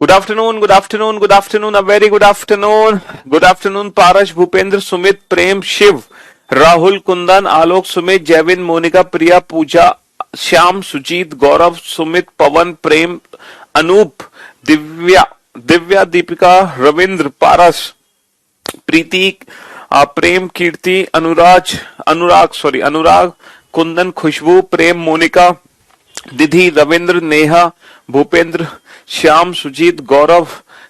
Good afternoon, good afternoon, good afternoon, a very good afternoon. Good afternoon Paras, Bhupendra, Sumit, Prem, Shiv, Rahul, Kundan, Alok, Sumit, Jaivin, Monika, Priya, Pooja, Shyam, Sujeet, Gaurav, Sumit, Pawan, Prem, Anoop, Divya, Divya, Deepika, Ravindra, Paras, Preeti, Prem, Kirti, Anurag, Kundan, Khushboo, Prem, Monika, Nidhi, Ravindra, Neha, Bhupendra, Shyam, Sujeet, Gaurav,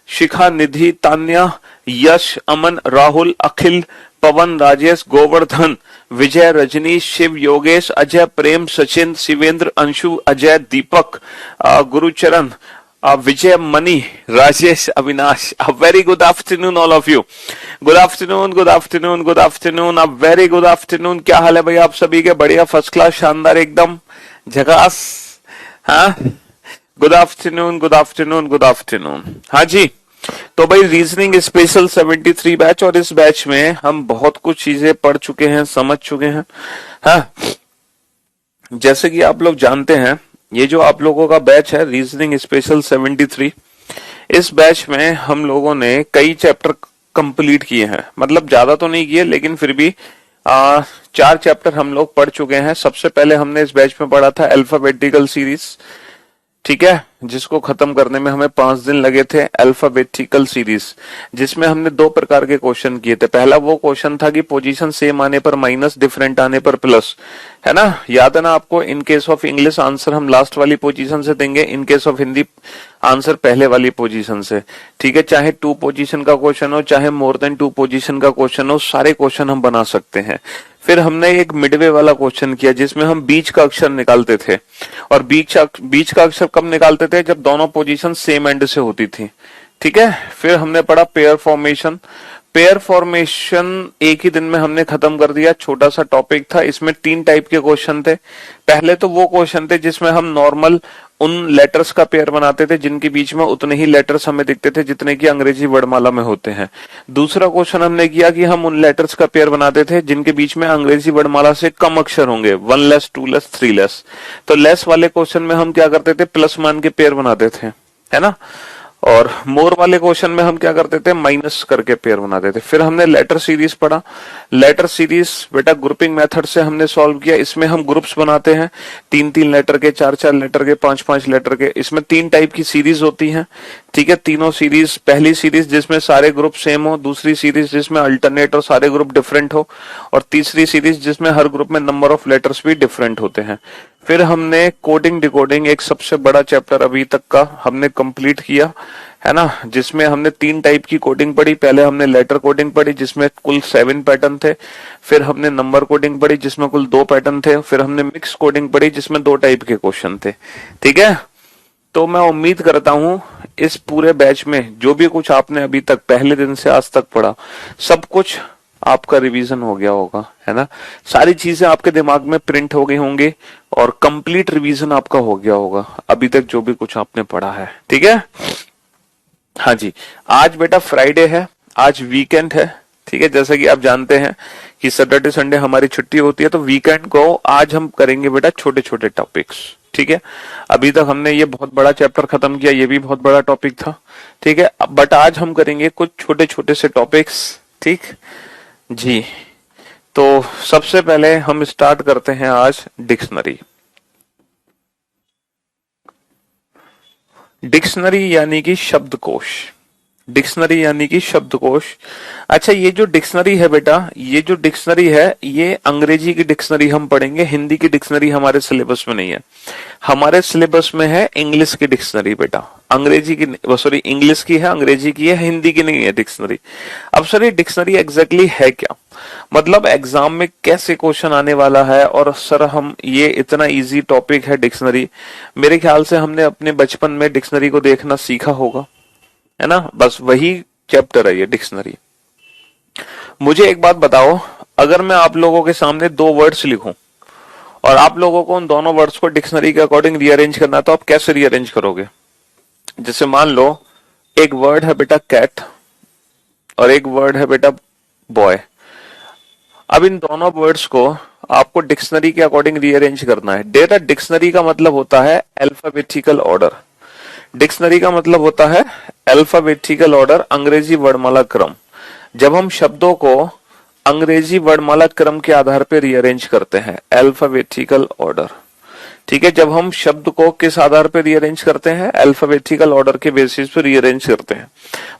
Shikha, Nidhi, Tanya, Yash, Aman, Rahul, Akhil, Pawan, Rajesh, Govardhan, Vijay, Rajni, Shiv, Yogesh, Ajay, Prem, Sachin, Shivendra, Anshu, Ajay, Deepak, Gurucharan, Vijay, Mani, Rajesh, Avinash. A very good afternoon all of you. Good afternoon, good afternoon, good afternoon, a very good afternoon. क्या हाल है भाई आप सभी के? बढ़िया, first class, शानदार, एकदम झकास. हाँ, good afternoon, good afternoon, good afternoon. हाँ जी, तो भाई रीजनिंग स्पेशल 73 बैच, और इस बैच में हम बहुत कुछ चीजें पढ़ चुके हैं, समझ चुके हैं. हाँ, जैसे कि आप लोग जानते हैं, ये जो आप लोगों का बैच है रीजनिंग स्पेशल 73, इस बैच में हम लोगों ने कई चैप्टर कंप्लीट किए हैं. मतलब ज्यादा तो नहीं किए, लेकिन फिर भी 4 चैप्टर हम लोग पढ़ चुके हैं. सबसे पहले हमने इस बैच में पढ़ा था अल्फाबेटिकल सीरीज, ठीक है, जिसको खत्म करने में हमें 5 दिन लगे थे. अल्फाबेटिकल सीरीज, जिसमें हमने 2 प्रकार के क्वेश्चन किए थे. पहला वो क्वेश्चन था कि पोजीशन सेम आने पर माइनस, डिफरेंट आने पर प्लस, है ना, याद है ना आपको. In case of English answer हम लास्ट वाली पोजीशन से देंगे, in case of Hindi answer पहले वाली पोजीशन से. ठीक है, चाहे 2 पोजीशन का क्वेश्चन हो, चाहे मोर देन 2 पोजीशन का क्वेश्चन हो, सारे क्वेश्चन हम बना सकते हैं. फिर हमने एक मिडवे वाला क्वेश्चन किया, जिसमें हम बीच का अक्षर निकालते थे. और बीच का अक्षर कब निकालते थे? जब दोनों पोजीशन सेम एंड से होती थी. ठीक है, फिर हमने पढ़ा पेयर फॉर्मेशन. पेयर फॉर्मेशन एक ही दिन में हमने खत्म कर दिया. छोटा सा टॉपिक था, इसमें 3 टाइप के क्वेश्चन थे. पहले तो वो क्वेश्चन थे जिसमें हम नॉर्मल उन लेटर्स का पेयर बनाते थे जिनके बीच में उतने ही लेटर्स हमें दिखते थे जितने की अंग्रेजी वर्णमाला में होते हैं. दूसरा क्वेश्चन हमने किया कि हम उन लेटर्स का पेयर बनाते थे जिनके बीच में अंग्रेजी वर्णमाला से कम अक्षर होंगे, 1 लेस, 2 लेस, 3 लेस. तो लेस वाले क्वेश्चन में हम क्या करते थे? प्लस मान के पेयर बनाते थे, है ना. और मोर वाले क्वेश्चन में हम क्या करते थे? माइनस करके पेयर बनाते थे. फिर हमने लेटर सीरीज पढ़ा. लेटर सीरीज बेटा ग्रुपिंग मेथड से हमने सॉल्व किया. इसमें हम ग्रुप्स बनाते हैं, 3-3 लेटर के, 4-4 लेटर के, 5-5 लेटर के. इसमें 3 टाइप की सीरीज होती हैं. ठीक है, तीनों सीरीज, पहली सीरीज जिसमें सारे ग्रुप सेम हो, दूसरी सीरीज जिसमें अल्टरनेट और सारे ग्रुप डिफरेंट हो, और तीसरी सीरीज जिसमें हर ग्रुप में नंबर ऑफ लेटर्स भी डिफरेंट होते हैं. फिर हमने कोडिंग डिकोडिंग, एक सबसे बड़ा चैप्टर अभी तक का, हमने कंप्लीट किया, है ना, जिसमें हमने 3 टाइप की कोडिंग पढ़ी. पहले हमने लेटर कोडिंग पढ़ी जिसमें कुल 7 पैटर्न थे. फिर हमने नंबर कोडिंग पढ़ी जिसमें कुल 2 पैटर्न थे. फिर हमने मिक्स कोडिंग पढ़ी जिसमें 2 टाइप के क्वेश्चन थे. ठीक है, तो मैं उम्मीद करता हूं इस पूरे बैच में जो भी कुछ आपने अभी तक पहले दिन से आज तक पढ़ा, सब कुछ आपका रिवीजन हो गया होगा, है ना. सारी चीजें आपके दिमाग में प्रिंट हो गई होंगी और कंप्लीट रिवीजन आपका हो गया होगा अभी तक जो भी कुछ आपने पढ़ा है. ठीक है, हाँ जी. आज बेटा फ्राइडे है, आज वीकेंड है. ठीक है, जैसा कि आप जानते हैं कि सैटरडे संडे हमारी छुट्टी होती है, तो वीकेंड को आज हम करेंगे बेटा छोटे छोटे टॉपिक्स. ठीक है, अभी तक हमने ये बहुत बड़ा चैप्टर खत्म किया, ये भी बहुत बड़ा टॉपिक था. ठीक है, बट आज हम करेंगे कुछ छोटे छोटे से टॉपिक्स. ठीक जी, तो सबसे पहले हम स्टार्ट करते हैं आज डिक्शनरी. डिक्शनरी यानी कि शब्दकोश. डिक्शनरी यानी कि शब्दकोश. अच्छा, ये जो डिक्शनरी है बेटा, ये जो डिक्शनरी है, ये अंग्रेजी की डिक्शनरी हम पढ़ेंगे. हिंदी की डिक्शनरी हमारे सिलेबस में नहीं है. हमारे सिलेबस में है इंग्लिश की डिक्शनरी बेटा. अंग्रेजी की, सॉरी, इंग्लिश की है, अंग्रेजी की है, हिंदी की नहीं है डिक्शनरी. अब सर ये डिक्शनरी एग्जैक्टली है क्या? मतलब एग्जाम में कैसे क्वेश्चन आने वाला है, और सर हम ये इतना इजी टॉपिक है डिक्शनरी. मेरे ख्याल से हमने अपने बचपन में डिक्शनरी को देखना सीखा होगा, है ना. बस वही चैप्टर है ये डिक्शनरी. मुझे एक बात बताओ, अगर मैं आप लोगों के सामने 2 वर्ड्स लिखूं और आप लोगों को उन दोनों वर्ड्स को डिक्शनरी के अकॉर्डिंग रीअरेंज करना है, तो आप कैसे रीअरेंज करोगे? जैसे मान लो एक वर्ड है बेटा कैट और एक वर्ड है बेटा बॉय. अब इन दोनों वर्ड्स को आपको डिक्शनरी के अकॉर्डिंग रीअरेंज करना है. डेटा डिक्शनरी का मतलब होता है अल्फाबेटिकल ऑर्डर. डिक्शनरी का मतलब होता है अल्फाबेटिकल ऑर्डर, अंग्रेजी वर्णमाला क्रम। जब हम शब्दों को अंग्रेजी वर्णमाला क्रम के आधार पर रीअरेंज करते हैं, अल्फाबेटिकल ऑर्डर। ठीक है, जब हम शब्द को किस आधार पर रीअरेंज करते हैं, अल्फाबेटिकल ऑर्डर के बेसिस पर रीअरेंज करते हैं,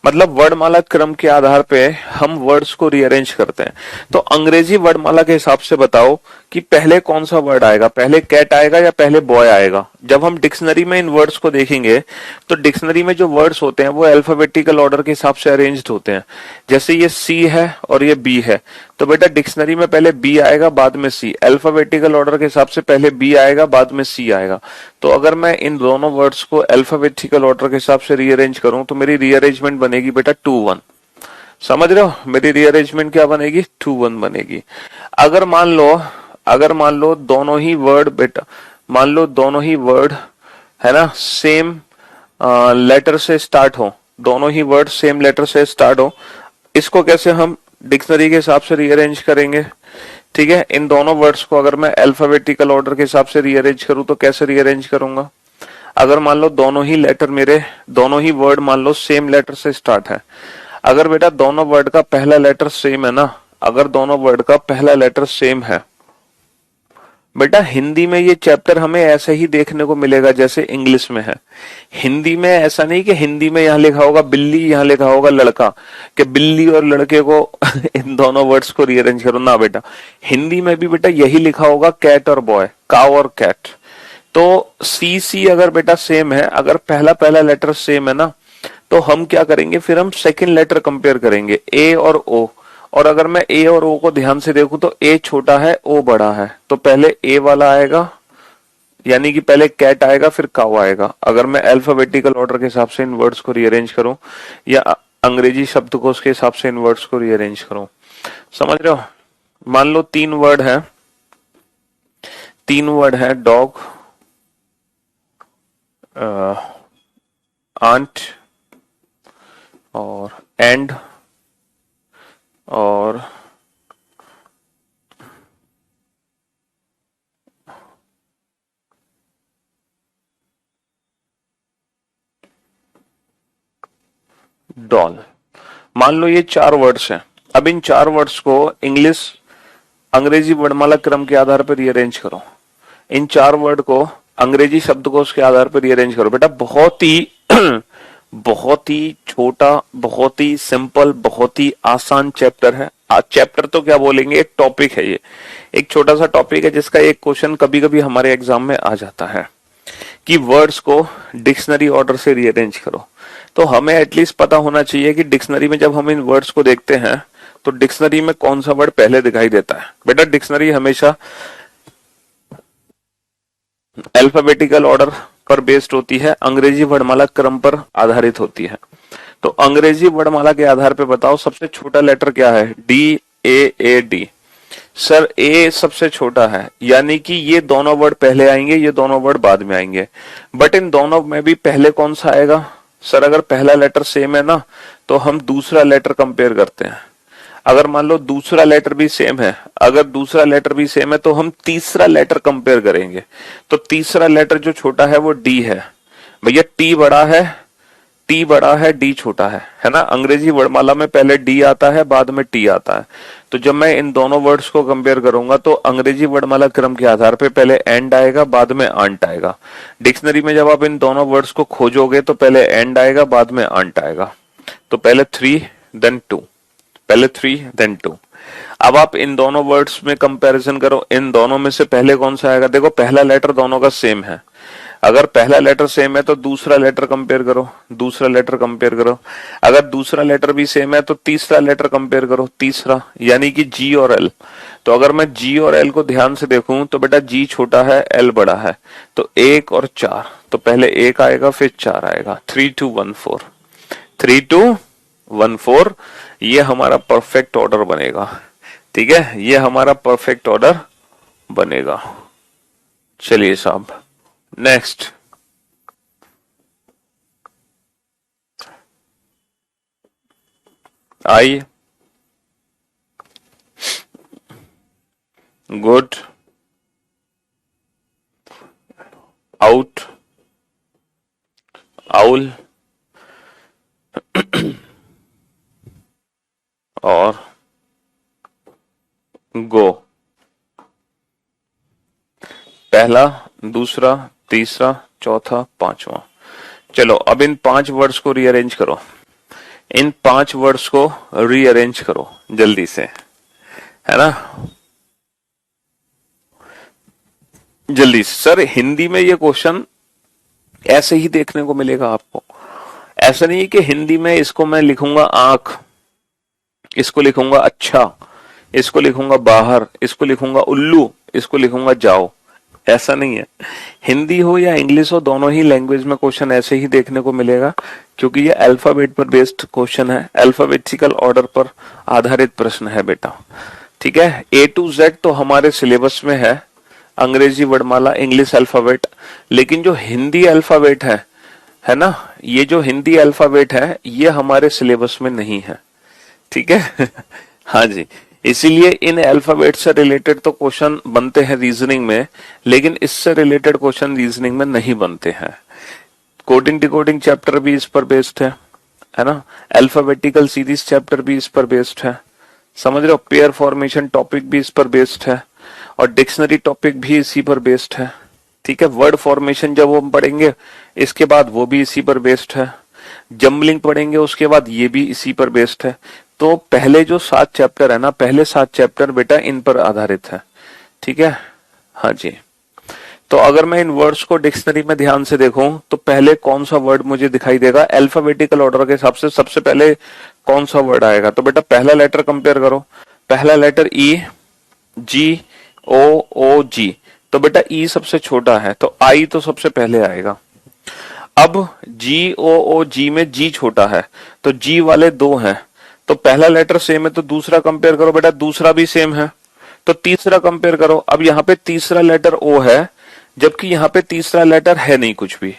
मतलब वर्णमाला क्रम के आधार पे हम वर्ड्स को रीअरेंज करते हैं। तो अंग्रेजी वर्णमाला के हिसाब से बताओ कि पहले कौन सा वर्ड आएगा, पहले कैट आएगा या पहले बॉय आएगा। जब हम डिक्शनरी में इन वर्ड्स को देखेंगे तो डिक्शनरी में जो वर्ड्स होते हैं वो अल्फाबेटिकल ऑर्डर के हिसाब से अरेंज्ड होते हैं। जैसे ये सी है और ये बी है, तो बेटा डिक्शनरी में पहले बी आएगा बाद में सी, अल्फाबेटिकल ऑर्डर के हिसाब से पहले बी आएगा बाद में सी आएगा। तो अगर मैं इन दोनों वर्ड्स को अल्फाबेटिकल ऑर्डर के हिसाब से रीअरेंज करूं तो मेरी रीअरेंजमेंट बनेगी बेटा 2-1। समझ रहे हो, मेरी रीअरेंजमेंट क्या बनेगी, 2-1 बनेगी। अगर मान लो दोनों ही वर्ड बेटा, मान लो दोनों ही वर्ड है ना सेम लेटर से स्टार्ट हो, दोनों ही वर्ड सेम लेटर से स्टार्ट हो, इसको कैसे हम डिक्शनरी के हिसाब से रीअरेंज करेंगे। ठीक है, इन दोनों वर्ड्स को अगर मैं अल्फाबेटिकल ऑर्डर के हिसाब से रीअरेंज करूं तो कैसे रीअरेंज करूंगा। अगर मान लो दोनों ही वर्ड मान लो सेम लेटर से स्टार्ट है, अगर बेटा दोनों वर्ड का पहला लेटर सेम है ना, अगर दोनों वर्ड का पहला लेटर सेम है, बेटा हिंदी में ये चैप्टर हमें ऐसे ही देखने को मिलेगा जैसे इंग्लिश में है। हिंदी में ऐसा नहीं कि हिंदी में यहाँ लिखा होगा बिल्ली, यहाँ लिखा होगा लड़का, कि बिल्ली और लड़के को इन दोनों वर्ड्स को रीअरेंज करो ना बेटा। हिंदी में भी बेटा यही लिखा होगा कैट और बॉय, काव और कैट। तो सी सी अगर बेटा सेम है, अगर पहला पहला लेटर सेम है ना, तो हम क्या करेंगे, फिर हम सेकंड लेटर कंपेयर करेंगे, ए और ओ। और अगर मैं ए और ओ को ध्यान से देखूं तो ए छोटा है, ओ बड़ा है, तो पहले ए वाला आएगा, यानी कि पहले कैट आएगा फिर काउ आएगा। अगर मैं अल्फाबेटिकल ऑर्डर के हिसाब से इन वर्ड्स को रीअरेंज करूं या अंग्रेजी शब्दकोश के हिसाब से इन वर्ड्स को रीअरेंज करूं। समझ रहे हो, मान लो तीन वर्ड है डॉग, आंट और एंड और डॉल। मान लो ये चार वर्ड्स हैं। अब इन चार वर्ड्स को अंग्रेजी वर्णमाला क्रम के आधार पर रीअरेंज करो। इन चार वर्ड को अंग्रेजी शब्दकोश के आधार पर रीअरेंज करो। बेटा बहुत ही बहुत ही छोटा, बहुत ही सिंपल, बहुत ही आसान चैप्टर है। आज चैप्टर तो क्या बोलेंगे, एक टॉपिक है, ये एक छोटा सा टॉपिक है जिसका एक क्वेश्चन कभी कभी हमारे एग्जाम में आ जाता है कि वर्ड्स को डिक्शनरी ऑर्डर से रीअरेंज करो। तो हमें एटलीस्ट पता होना चाहिए कि डिक्शनरी में जब हम इन वर्ड्स को देखते हैं तो डिक्शनरी में कौन सा वर्ड पहले दिखाई देता है। बेटा डिक्शनरी हमेशा अल्फाबेटिकल ऑर्डर पर बेस्ड होती है, अंग्रेजी वर्णमाला क्रम पर आधारित होती है। तो अंग्रेजी वर्णमाला के आधार पर बताओ सबसे छोटा लेटर क्या है, D-A-A-D। सर ए सबसे छोटा है, यानी कि ये दोनों वर्ड पहले आएंगे, ये दोनों वर्ड बाद में आएंगे। बट इन दोनों में भी पहले कौन सा आएगा, सर अगर पहला लेटर सेम है ना तो हम दूसरा लेटर कंपेयर करते हैं। अगर मान लो दूसरा लेटर भी सेम है, अगर दूसरा लेटर भी सेम है तो हम तीसरा लेटर कंपेयर करेंगे। तो तीसरा लेटर जो छोटा है वो डी है। भैया टी बड़ा है, डी छोटा है ना। अंग्रेजी वर्णमाला में पहले डी आता है बाद में टी आता है। तो जब मैं इन दोनों वर्ड्स को कंपेयर करूंगा तो अंग्रेजी वर्णमाला क्रम के आधार पे पहले एंड आएगा बाद में आंट आएगा। डिक्शनरी में जब आप इन दोनों वर्ड्स को खोजोगे तो पहले एंड आएगा बाद में आंट आएगा। तो पहले 3 देन 2, पहले 3 देन 2। अब आप इन दोनों वर्ड्स में कंपैरिजन करो, इन दोनों में से पहले कौन सा आएगा। देखो पहला लेटर दोनों का सेम है, अगर पहला लेटर सेम है तो दूसरा लेटर कंपेयर करो, दूसरा लेटर कंपेयर करो। अगर दूसरा लेटर भी सेम है तो तीसरा लेटर कंपेयर करो, तीसरा, यानी कि जी और एल। तो अगर मैं जी और एल को ध्यान से देखूं तो बेटा जी छोटा है, एल बड़ा है। तो 1 और 4, तो पहले 1 आएगा फिर 4 आएगा। 3 2 1 4, 3 2 1 4, ये हमारा परफेक्ट ऑर्डर बनेगा। ठीक है, ये हमारा परफेक्ट ऑर्डर बनेगा। चलिए साहब नेक्स्ट, आई, गुड, आउट, आउल और गो। पहला, दूसरा, तीसरा, चौथा, पांचवा। चलो अब इन 5 वर्ड्स को रीअरेंज करो, इन 5 वर्ड्स को रीअरेंज करो जल्दी से, है ना। जल्दी से। सर हिंदी में ये क्वेश्चन ऐसे ही देखने को मिलेगा आपको। ऐसा नहीं है कि हिंदी में इसको मैं लिखूंगा आंख, इसको लिखूंगा अच्छा, इसको लिखूंगा बाहर, इसको लिखूंगा उल्लू, इसको लिखूंगा जाओ। ऐसा नहीं है। हिंदी हो या इंग्लिश हो, दोनों ही लैंग्वेज में क्वेश्चन ऐसे ही देखने को मिलेगा, क्योंकि ये अल्फाबेट पर बेस्ड क्वेश्चन है, अल्फाबेटिकल ऑर्डर पर आधारित प्रश्न है बेटा। ठीक है। ए टू जेड तो हमारे सिलेबस में है, अंग्रेजी वर्णमाला, इंग्लिश अल्फाबेट, लेकिन जो हिंदी अल्फाबेट है ना, ये जो हिंदी अल्फाबेट है ये हमारे सिलेबस में नहीं है। ठीक है। हाँ जी। इसीलिए इन अल्फाबेट से रिलेटेड तो क्वेश्चन बनते हैं रीजनिंग में, लेकिन इससे रिलेटेड क्वेश्चन रीजनिंग में नहीं बनते हैं। कोडिंग डिकोडिंग चैप्टर भी इस पर बेस्ड है ना। अल्फाबेटिकल सीरीज चैप्टर भी इस पर बेस्ड है, समझ रहे हो। पेयर फॉर्मेशन टॉपिक भी इस पर बेस्ड है, और डिक्शनरी टॉपिक भी इसी पर बेस्ड है। ठीक है। वर्ड फॉर्मेशन जब हम पढ़ेंगे इसके बाद वो भी इसी पर बेस्ड है, जम्बलिंग पढ़ेंगे उसके बाद ये भी इसी पर बेस्ड है। तो पहले जो 7 चैप्टर है ना, पहले 7 चैप्टर बेटा इन पर आधारित है। ठीक है। हाँ जी। तो अगर मैं इन वर्ड्स को डिक्शनरी में ध्यान से देखूं तो पहले कौन सा वर्ड मुझे दिखाई देगा, अल्फाबेटिकल ऑर्डर के हिसाब से सबसे पहले कौन सा वर्ड आएगा। तो बेटा पहला लेटर कंपेयर करो, पहला लेटर ई, जी, ओ जी। तो बेटा ई सबसे छोटा है तो आई तो सबसे पहले आएगा। अब जी में जी छोटा है तो जी वाले 2 हैं, तो पहला लेटर सेम है तो दूसरा कंपेयर करो बेटा, दूसरा भी सेम है तो तीसरा कंपेयर करो। अब यहाँ पे तीसरा लेटर ओ है, जबकि यहाँ पे तीसरा लेटर है नहीं कुछ भी,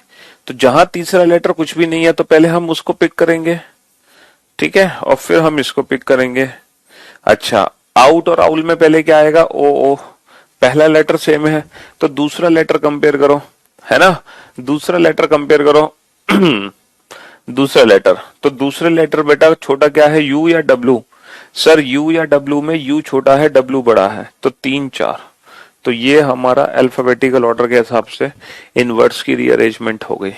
तो जहां तीसरा लेटर कुछ भी नहीं है तो पहले हम उसको पिक करेंगे। ठीक है। और फिर हम इसको पिक करेंगे। अच्छा, आउट और आउल में पहले क्या आएगा, ओ। पहला लेटर सेम है तो दूसरा लेटर कंपेयर करो, है ना। दूसरा लेटर कंपेयर करो। दूसरा लेटर, तो दूसरे लेटर बेटा छोटा क्या है, यू या डब्लू। सर यू या डब्लू में यू छोटा है डब्लू बड़ा है, तो 3 4। तो ये हमारा अल्फाबेटिकल ऑर्डर के हिसाब से इन वर्ड्स की रीअरेंजमेंट हो गई,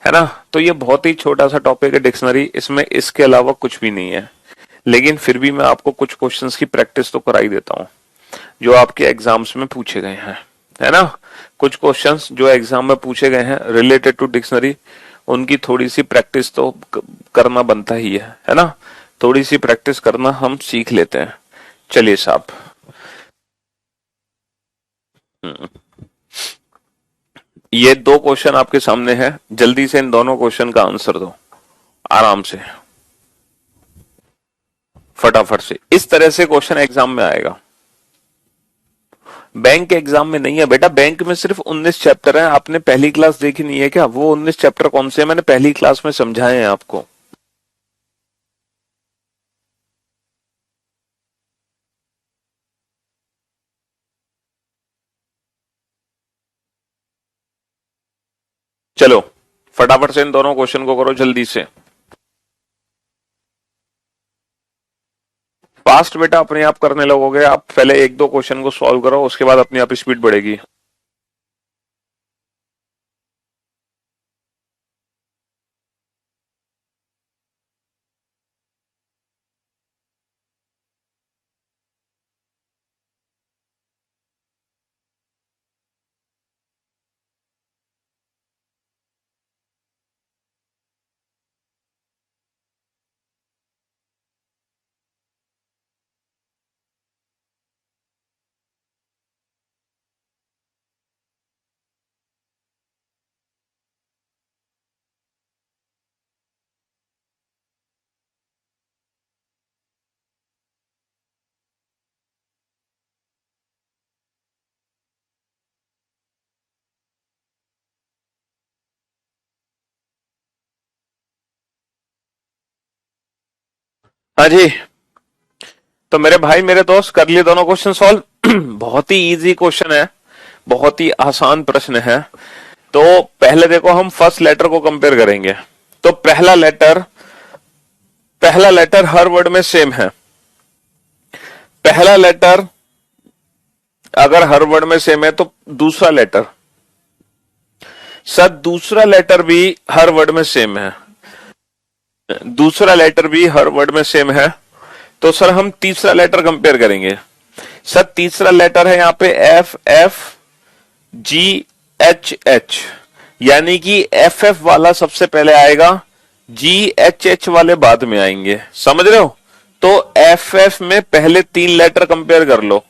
है ना। तो ये बहुत ही छोटा सा टॉपिक है डिक्शनरी, इसमें इसके अलावा कुछ भी नहीं है, लेकिन फिर भी मैं आपको कुछ क्वेश्चंस की प्रैक्टिस तो कराई देता हूँ जो आपके एग्जाम्स में पूछे गए हैं, है ना। कुछ क्वेश्चंस जो एग्जाम में पूछे गए हैं रिलेटेड टू डिक्शनरी, उनकी थोड़ी सी प्रैक्टिस तो करना बनता ही है ना। थोड़ी सी प्रैक्टिस करना हम सीख लेते हैं। चलिए साहब, ये 2 क्वेश्चन आपके सामने है, जल्दी से इन दोनों क्वेश्चन का आंसर दो, आराम से, फटाफट से। इस तरह से क्वेश्चन एग्जाम में आएगा, बैंक के एग्जाम में नहीं है बेटा। बैंक में सिर्फ 19 चैप्टर हैं, आपने पहली क्लास देखी नहीं है क्या? वो 19 चैप्टर कौन से हैं, मैंने पहली क्लास में समझाए हैं आपको। चलो फटाफट से इन दोनों क्वेश्चन को करो जल्दी से। फास्ट बेटा अपने आप करने लगोगे आप, पहले 1 2 क्वेश्चन को सॉल्व करो, उसके बाद अपनी आप स्पीड बढ़ेगी। हाँ जी, तो मेरे भाई मेरे दोस्त कर लिए दोनों क्वेश्चन सॉल्व। बहुत ही इजी क्वेश्चन है, बहुत ही आसान प्रश्न है। तो पहले देखो हम फर्स्ट लेटर को कंपेयर करेंगे। तो पहला लेटर हर वर्ड में सेम है। पहला लेटर अगर हर वर्ड में सेम है तो दूसरा लेटर, सर दूसरा लेटर भी हर वर्ड में सेम है। दूसरा लेटर भी हर वर्ड में सेम है। तो सर हम तीसरा लेटर कंपेयर करेंगे। सर तीसरा लेटर है यहां पे F F G H H, यानी कि एफ एफ वाला सबसे पहले आएगा, जी एच एच वाले बाद में आएंगे। समझ रहे हो? तो एफ एफ में पहले 3 लेटर कंपेयर कर लो।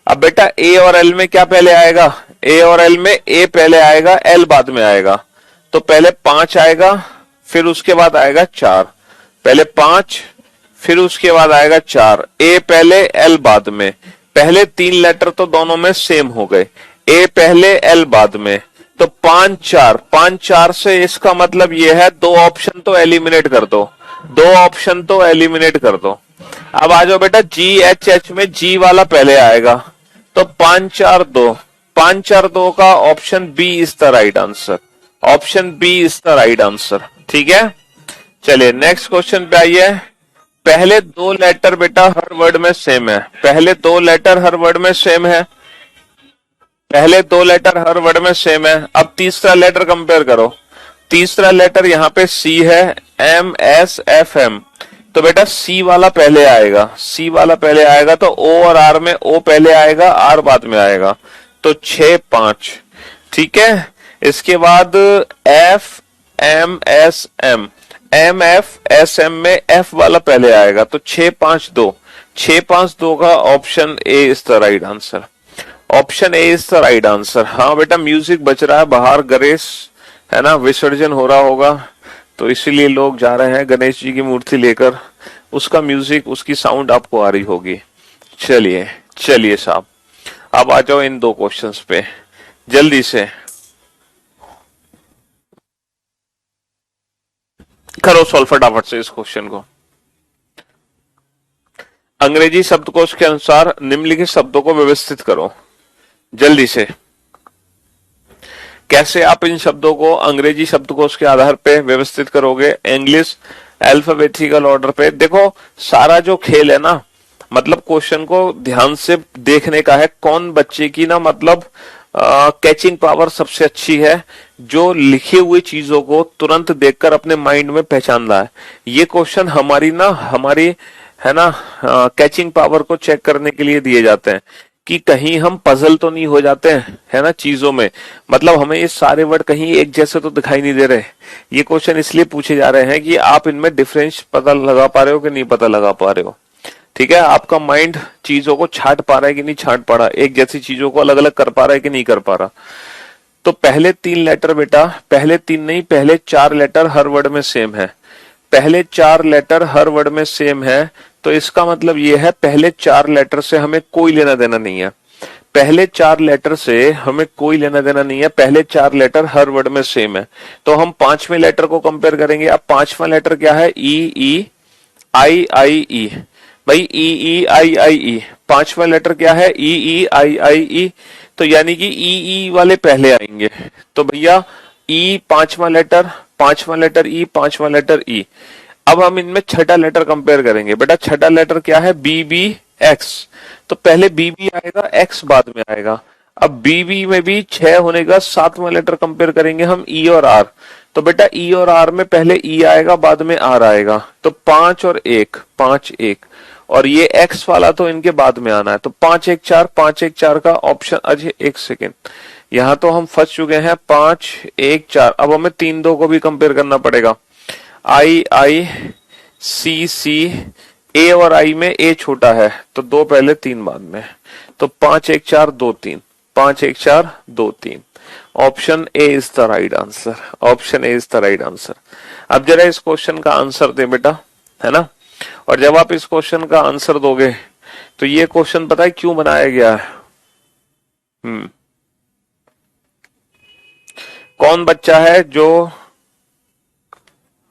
अब बेटा ए और एल में क्या पहले आएगा? ए और एल में ए पहले आएगा, एल बाद में आएगा। तो पहले 5 आएगा, फिर उसके बाद आएगा 4। पहले 5, फिर उसके बाद आएगा 4। ए पहले एल बाद में। पहले 3 लेटर तो दोनों में सेम हो गए, ए पहले एल बाद में। तो 5 4, 5 4 से इसका मतलब यह है 2 ऑप्शन तो एलिमिनेट कर दो, 2 ऑप्शन तो एलिमिनेट कर दो। अब आ जाओ बेटा जी एच एच में जी वाला पहले आएगा। तो 5 4 2, 5 4 2 का option B is the right answer. Option B is the right answer. ठीक है, चलिए नेक्स्ट क्वेश्चन पे आइए। पहले 2 लेटर बेटा हर वर्ड में सेम है। पहले 2 लेटर हर वर्ड में सेम है। पहले 2 लेटर हर वर्ड में सेम है। अब तीसरा लेटर कंपेयर करो। तीसरा लेटर यहाँ पे सी है, एम एस एफ एम। तो बेटा सी वाला पहले आएगा, सी वाला पहले आएगा। तो ओ और आर में ओ पहले आएगा, आर बाद में आएगा। तो 6 5। ठीक है, इसके बाद F M S M, M F S M में एफ वाला पहले आएगा। तो 6 5 2, 6 5 2 का option A is the right answer. Option A is the right answer. हाँ बेटा म्यूजिक बज रहा है बाहर, गणेश है ना, विसर्जन हो रहा होगा, तो इसीलिए लोग जा रहे हैं गणेश जी की मूर्ति लेकर। उसका म्यूजिक, उसकी साउंड आपको आ रही होगी। चलिए चलिए साहब, अब आ जाओ इन 2 क्वेश्चंस पे जल्दी से। करो सॉल्व फटाफट से इस क्वेश्चन को। अंग्रेजी शब्दकोश के अनुसार निम्नलिखित शब्दों को व्यवस्थित करो जल्दी से। कैसे आप इन शब्दों को अंग्रेजी शब्दकोश के आधार पे व्यवस्थित करोगे? इंग्लिश अल्फाबेटिकल ऑर्डर पे। देखो सारा जो खेल है ना, मतलब क्वेश्चन को ध्यान से देखने का है, कौन बच्चे की ना मतलब कैचिंग पावर सबसे अच्छी है, जो लिखे हुए चीजों को तुरंत देखकर अपने माइंड में पहचान रहा है। ये क्वेश्चन हमारी है ना कैचिंग पावर को चेक करने के लिए दिए जाते हैं कि कहीं हम पजल तो नहीं हो जाते हैं, है ना चीजों में। मतलब हमें ये सारे वर्ड कहीं एक जैसे तो दिखाई नहीं दे रहे। ये क्वेश्चन इसलिए पूछे जा रहे हैं कि आप इनमें डिफरेंस पता लगा पा रहे हो कि नहीं पता लगा पा रहे हो। ठीक है, आपका माइंड चीजों को छांट पा रहा है कि नहीं छांट पा रहा, एक जैसी चीजों को अलग अलग कर पा रहा है कि नहीं कर पा रहा। तो पहले 3 लेटर बेटा, पहले 3 नहीं, पहले 4 लेटर हर वर्ड में सेम है। पहले 4 लेटर हर वर्ड में सेम है, तो इसका मतलब ये है पहले 4 लेटर से हमें कोई लेना देना नहीं है। पहले 4 लेटर से हमें कोई लेना देना नहीं है, पहले 4 लेटर हर वर्ड में सेम है। तो हम 5वें लेटर को कंपेयर करेंगे। अब 5वां लेटर क्या है? ई ई आई आई ई। भाई ई ई आई आई ई, 5वां लेटर क्या है? ई ई आई आई ई। तो यानी कि ई ई वाले पहले आएंगे। तो भैया ई 5वां लेटर, 5वां लेटर ई, 5वां लेटर ई। अब हम इनमें छठा लेटर कंपेयर करेंगे। बेटा छठा लेटर क्या है? B B X. तो पहले बी बी आएगा, एक्स बाद में आएगा। अब बी बी में भी 6 होने का 7वां लेटर कंपेयर करेंगे हम ई और आर। तो बेटा ई और आर में पहले ई आएगा, बाद में आर आएगा। तो 5 और 1, 5 1, और ये एक्स वाला तो इनके बाद में आना है। तो 5 1 4, 5 1 4 का ऑप्शन। अजय 1 सेकेंड, यहां तो हम फंस चुके हैं। 5 1 4, अब हमें 3 2 को भी कंपेयर करना पड़ेगा। आई आई सी सी, ए और आई में ए छोटा है, तो 2 पहले 3 बाद में। तो 5 1 4 2 3, 5 1 4 2 3। Option A is the right answer. Option A is the right answer. अब जरा इस क्वेश्चन का आंसर दे बेटा, है ना। और जब आप इस क्वेश्चन का आंसर दोगे तो ये क्वेश्चन पता है क्यों बनाया गया है? कौन बच्चा है जो,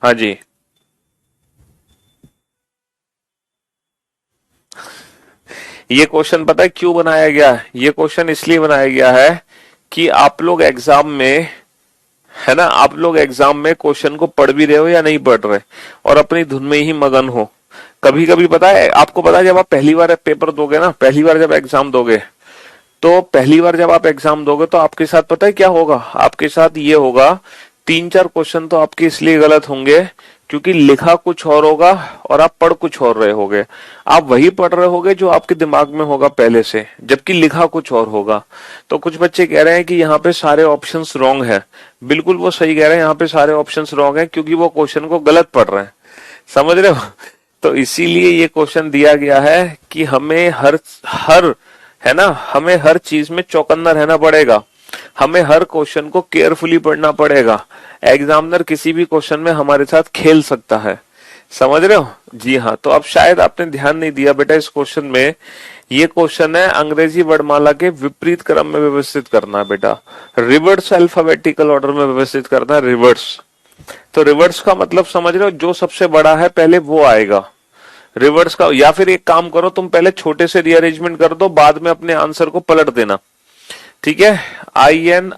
हाँ जी, ये क्वेश्चन पता है क्यों बनाया गया है? ये क्वेश्चन इसलिए बनाया गया है कि आप लोग एग्जाम में है ना। आप लोग एग्जाम में क्वेश्चन को पढ़ भी रहे हो या नहीं पढ़ रहे, और अपनी धुन में ही मगन हो। कभी कभी पता है आपको, पता है जब आप पहली बार पेपर दोगे ना, पहली बार जब एग्जाम दोगे, तो पहली बार जब आप एग्जाम दोगे तो आपके साथ पता है क्या होगा, आपके साथ ये होगा, 3-4 क्वेश्चन तो आपके इसलिए गलत होंगे क्योंकि लिखा कुछ और होगा और आप पढ़ कुछ और रहे होगे। आप वही पढ़ रहे होगे जो आपके दिमाग में होगा पहले से, जबकि लिखा कुछ और होगा। तो कुछ बच्चे कह रहे हैं कि यहाँ पे सारे ऑप्शंस रॉन्ग है। बिल्कुल वो सही कह रहे हैं, यहाँ पे सारे ऑप्शंस रॉन्ग है क्योंकि वो क्वेश्चन को गलत पढ़ रहे हैं। समझ रहे हो। तो इसीलिए ये क्वेश्चन दिया गया है कि हमें हर हर है ना, हमें हर चीज में चौकन्ना रहना पड़ेगा, हमें हर क्वेश्चन को केयरफुली पढ़ना पड़ेगा। एग्जामिनर किसी भी क्वेश्चन में हमारे साथ खेल सकता है। समझ रहे हो। जी हाँ। तो अब शायद आपने ध्यान नहीं दिया बेटा इस क्वेश्चन में, ये क्वेश्चन है अंग्रेजी वर्णमाला के विपरीत क्रम में व्यवस्थित करना है बेटा, रिवर्स अल्फाबेटिकल ऑर्डर में व्यवस्थित करना है, रिवर्स। तो रिवर्स का मतलब समझ रहे हो, जो सबसे बड़ा है पहले वो आएगा रिवर्स का। या फिर एक काम करो, तुम पहले छोटे से रीअरेंजमेंट कर दो, बाद में अपने आंसर को पलट देना। ठीक है। IN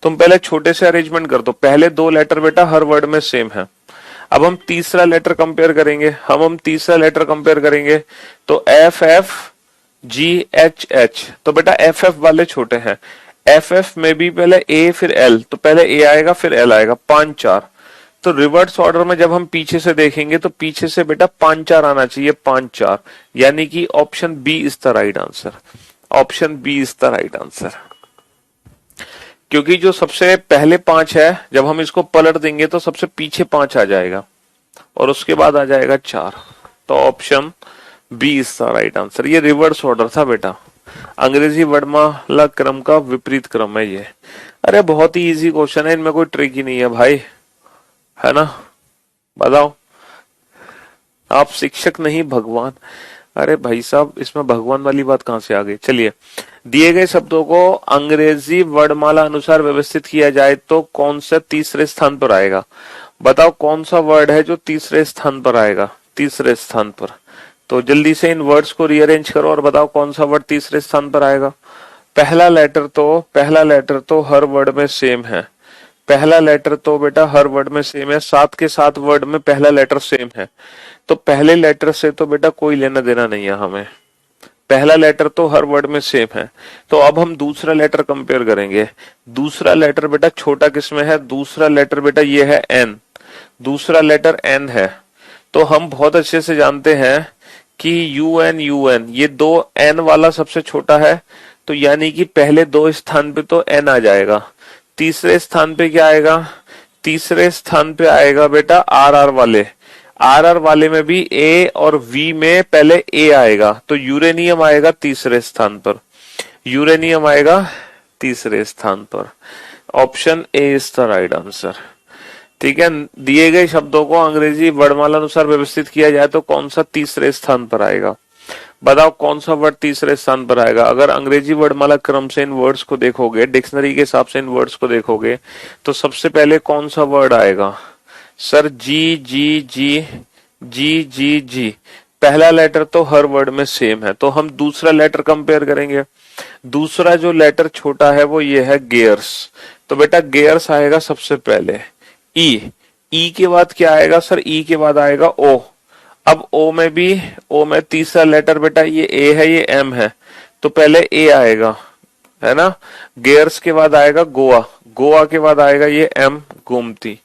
तुम पहले छोटे से अरेंजमेंट कर दो, पहले 2 लेटर बेटा हर वर्ड में सेम है। अब हम तीसरा लेटर कंपेयर करेंगे, हम तीसरा लेटर कंपेयर करेंगे तो FFGHH, तो बेटा FF वाले छोटे हैं, FF में भी पहले A फिर L, तो पहले A आएगा फिर L आएगा, 5-4। तो रिवर्स ऑर्डर में जब हम पीछे से देखेंगे तो पीछे से बेटा 5-4 आना चाहिए, 5-4, यानी कि option B is the right answer, option B is the right answer. क्योंकि जो सबसे पहले 5 है, जब हम इसको पलट देंगे तो सबसे पीछे 5 आ जाएगा और उसके बाद आ जाएगा 4, तो option B is the right answer. ये रिवर्स ऑर्डर था बेटा, अंग्रेजी वर्णमाला क्रम का विपरीत क्रम है ये। अरे बहुत ही इजी क्वेश्चन है, इनमें कोई ट्रिक ही नहीं है भाई, है ना। बताओ, आप शिक्षक नहीं भगवान। अरे भाई साहब, इसमें भगवान वाली बात कहां से आ गई। चलिए, दिए गए शब्दों को अंग्रेजी वर्णमाला अनुसार व्यवस्थित किया जाए तो कौन सा तीसरे स्थान पर आएगा। बताओ कौन सा वर्ड है जो तीसरे स्थान पर आएगा, तीसरे स्थान पर। तो जल्दी से इन वर्ड्स को रीअरेंज करो और बताओ कौन सा वर्ड तीसरे स्थान पर आएगा। पहला लेटर तो हर वर्ड में सेम है, पहला लेटर तो बेटा हर वर्ड में सेम है, 7 के 7 वर्ड में पहला लेटर सेम है, तो पहले लेटर से तो बेटा कोई लेना देना नहीं है हमें, पहला लेटर तो हर वर्ड में सेम है। तो अब हम दूसरा लेटर कंपेयर करेंगे। दूसरा लेटर बेटा छोटा किसमें है, दूसरा लेटर बेटा ये है N, दूसरा लेटर N है। तो हम बहुत अच्छे से जानते हैं कि UN ये 2 N वाला सबसे छोटा है, तो यानी कि पहले 2 स्थान पे तो N आ जाएगा। तीसरे स्थान पे क्या आएगा, तीसरे स्थान पे आएगा बेटा RR वाले, RR वाले में भी A और V में पहले A आएगा, तो यूरेनियम आएगा तीसरे स्थान पर, यूरेनियम आएगा तीसरे स्थान पर। Option A is the right answer. ठीक है। दिए गए शब्दों को अंग्रेजी वर्णमाला अनुसार व्यवस्थित किया जाए तो कौन सा तीसरे स्थान पर आएगा। बताओ कौन सा वर्ड तीसरे स्थान पर आएगा। अगर अंग्रेजी वर्णमाला क्रम से इन वर्ड्स को देखोगे, डिक्शनरी के हिसाब से इन वर्ड्स को देखोगे, तो सबसे पहले कौन सा वर्ड आएगा सर, जी। पहला लेटर तो हर वर्ड में सेम है, तो हम दूसरा लेटर कंपेयर करेंगे। दूसरा जो लेटर छोटा है वो ये है गेयर्स, तो बेटा गेयर्स आएगा सबसे पहले। ई के बाद क्या आएगा सर, ई के बाद आएगा ओ। अब ओ में तीसरा लेटर बेटा ये ए है, ये एम है, तो पहले ए आएगा, है ना। गेयर्स के बाद आएगा गोवा, गोवा के बाद आएगा ये एम, गोमती,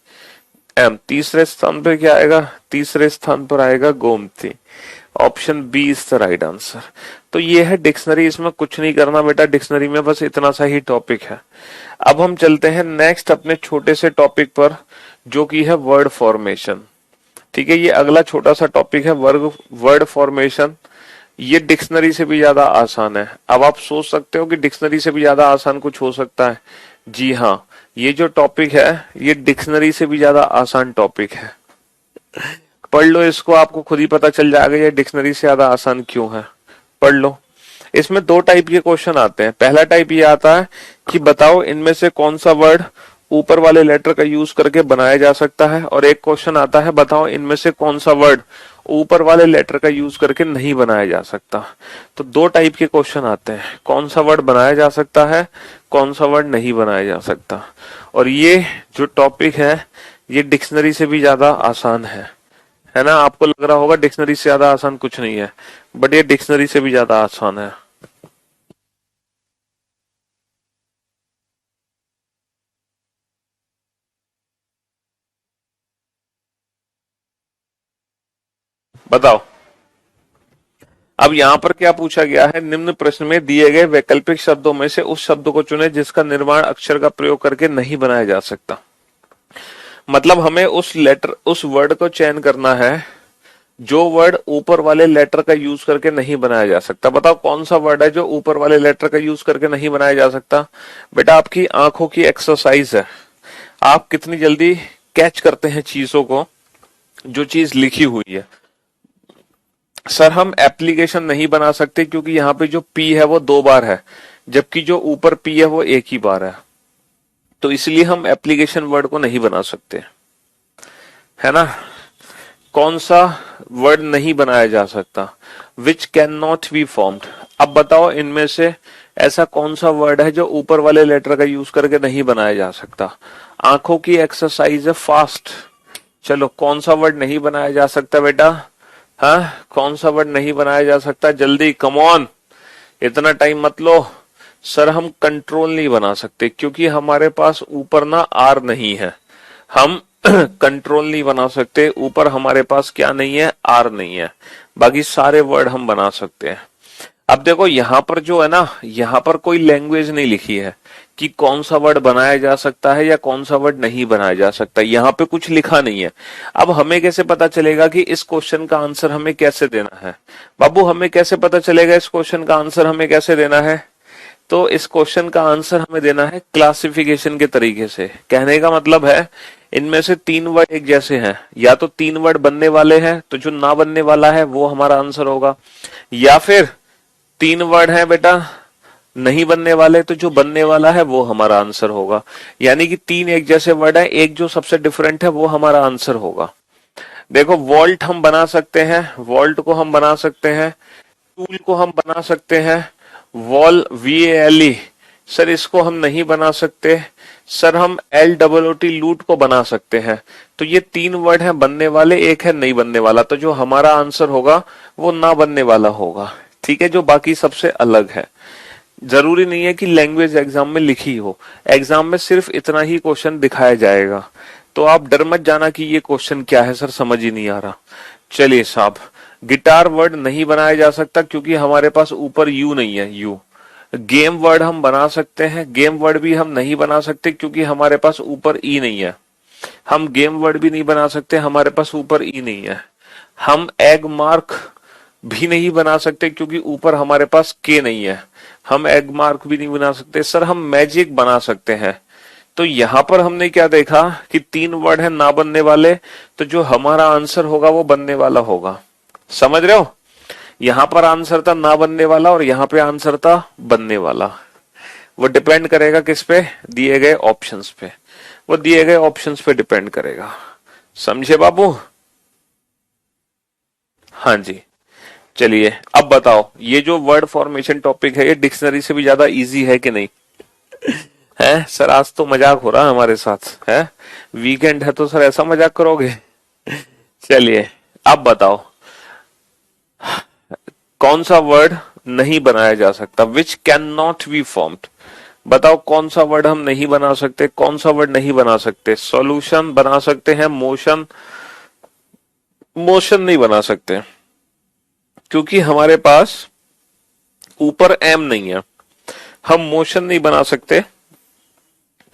एम। तीसरे स्थान पर क्या आएगा, तीसरे स्थान पर आएगा Gomti. Option B is the right answer. तो ये है डिक्शनरी, इसमें कुछ नहीं करना बेटा, डिक्शनरी में बस इतना सा ही टॉपिक है। अब हम चलते हैं नेक्स्ट अपने छोटे से टॉपिक पर, जो कि है वर्ड फॉर्मेशन। ठीक है, ये अगला छोटा सा टॉपिक है वर्ड फॉर्मेशन। ये डिक्शनरी से भी ज्यादा आसान है। अब आप सोच सकते हो कि डिक्शनरी से भी ज्यादा आसान कुछ हो सकता है। जी हाँ, ये जो टॉपिक है ये डिक्शनरी से भी ज्यादा आसान टॉपिक है। पढ़ लो इसको, आपको खुद ही पता चल जाएगा ये डिक्शनरी से ज्यादा आसान क्यों है। पढ़ लो। इसमें 2 टाइप के क्वेश्चन आते हैं। पहला टाइप ये आता है कि बताओ इनमें से कौन सा वर्ड ऊपर वाले लेटर का यूज करके बनाया जा सकता है, और एक क्वेश्चन आता है बताओ इनमें से कौन सा वर्ड ऊपर वाले लेटर का यूज करके नहीं बनाया जा सकता। तो दो टाइप के क्वेश्चन आते हैं, कौन सा वर्ड बनाया जा सकता है, कौन सा वर्ड नहीं बनाया जा सकता। और ये जो टॉपिक है ये डिक्शनरी से भी ज्यादा आसान है ना। आपको लग रहा होगा डिक्शनरी से ज्यादा आसान कुछ नहीं है, बट ये डिक्शनरी से भी ज्यादा आसान है। बताओ अब यहाँ पर क्या पूछा गया है, निम्न प्रश्न में दिए गए वैकल्पिक शब्दों में से उस शब्द को चुने जिसका निर्माण अक्षर का प्रयोग करके नहीं बनाया जा सकता। मतलब हमें उस वर्ड को चयन करना है जो वर्ड ऊपर वाले लेटर का यूज करके नहीं बनाया जा सकता। बताओ कौन सा वर्ड है जो ऊपर वाले लेटर का यूज करके नहीं बनाया जा सकता। बेटा आपकी आंखों की एक्सरसाइज है, आप कितनी जल्दी कैच करते हैं चीजों को, जो चीज लिखी हुई है। सर हम एप्लीकेशन नहीं बना सकते क्योंकि यहाँ पे जो पी है वो 2 बार है, जबकि जो ऊपर पी है वो 1 ही बार है, तो इसलिए हम एप्लीकेशन वर्ड को नहीं बना सकते, है ना। कौन सा वर्ड नहीं बनाया जा सकता, which can not be formed. अब बताओ इनमें से ऐसा कौन सा वर्ड है जो ऊपर वाले लेटर का यूज करके नहीं बनाया जा सकता। आंखों की एक्सरसाइज है फास्ट। चलो कौन सा वर्ड नहीं बनाया जा सकता बेटा, हाँ कौन सा वर्ड नहीं बनाया जा सकता, जल्दी कम ऑन, इतना टाइम मत लो। सर हम कंट्रोल नहीं बना सकते क्योंकि हमारे पास ऊपर ना आर नहीं है, हम कंट्रोल नहीं बना सकते, ऊपर हमारे पास क्या नहीं है, आर नहीं है। बाकी सारे वर्ड हम बना सकते हैं। अब देखो यहाँ पर जो है ना, यहाँ पर कोई लैंग्वेज नहीं लिखी है कि कौन सा वर्ड बनाया जा सकता है या कौन सा वर्ड नहीं बनाया जा सकता, यहाँ पे कुछ लिखा नहीं है। अब हमें कैसे पता चलेगा कि इस क्वेश्चन का आंसर हमें कैसे देना है। बाबू हमें कैसे पता चलेगा इस क्वेश्चन का आंसर हमें कैसे देना है। तो इस क्वेश्चन का आंसर हमें देना है क्लासिफिकेशन के तरीके से। कहने का मतलब है इनमें से 3 वर्ड एक जैसे हैं, या तो 3 वर्ड बनने वाले हैं तो जो ना बनने वाला है वो हमारा आंसर होगा, या फिर 3 वर्ड हैं बेटा नहीं बनने वाले तो जो बनने वाला है वो हमारा आंसर होगा। यानी कि 3 एक जैसे वर्ड है, एक जो सबसे डिफरेंट है वो हमारा आंसर होगा। देखो वॉल्ट हम बना सकते हैं, वॉल्ट को हम बना सकते हैं, टूल को हम बना सकते हैं, वॉल VALE सर इसको हम नहीं बना सकते। सर हम LOOT लूट को बना सकते हैं। तो ये 3 वर्ड हैं बनने वाले, एक है नहीं बनने वाला, तो जो हमारा आंसर होगा वो ना बनने वाला होगा, ठीक है, जो बाकी सबसे अलग है। जरूरी नहीं है कि लैंग्वेज एग्जाम में लिखी हो, एग्जाम में सिर्फ इतना ही क्वेश्चन दिखाया जाएगा, तो आप डर मत जाना कि ये क्वेश्चन क्या है सर समझ ही नहीं आ रहा। चलिए साहब, गिटार वर्ड नहीं बनाया जा सकता क्योंकि हमारे पास ऊपर यू नहीं है, यू। गेम वर्ड हम बना सकते हैं, गेम वर्ड भी हम नहीं बना सकते क्योंकि हमारे पास ऊपर ई नहीं है, हम गेम वर्ड भी नहीं बना सकते, हमारे पास ऊपर ई नहीं है। हम एग मार्क भी नहीं बना सकते क्योंकि ऊपर हमारे पास के नहीं है, हम एग मार्क भी नहीं बना सकते। सर हम मैजिक बना सकते हैं। तो यहां पर हमने क्या देखा कि 3 वर्ड है ना बनने वाले, तो जो हमारा आंसर होगा वो बनने वाला होगा। समझ रहे हो, यहां पर आंसर था ना बनने वाला और यहां पे आंसर था बनने वाला। वो डिपेंड करेगा किस पे, दिए गए ऑप्शंस पे, वो दिए गए ऑप्शंस पे डिपेंड करेगा। समझे बाबू। हाँ जी, चलिए अब बताओ ये जो वर्ड फॉर्मेशन टॉपिक है ये डिक्शनरी से भी ज्यादा इजी है कि नहीं है। सर आज तो मजाक हो रहा है हमारे साथ, है वीकेंड है तो सर ऐसा मजाक करोगे। चलिए अब बताओ कौन सा वर्ड नहीं बनाया जा सकता, which can not be formed. बताओ कौन सा वर्ड हम नहीं बना सकते, कौन सा वर्ड नहीं बना सकते। सॉल्यूशन बना सकते हैं, मोशन, मोशन नहीं बना सकते क्योंकि हमारे पास ऊपर एम नहीं है, हम मोशन नहीं बना सकते।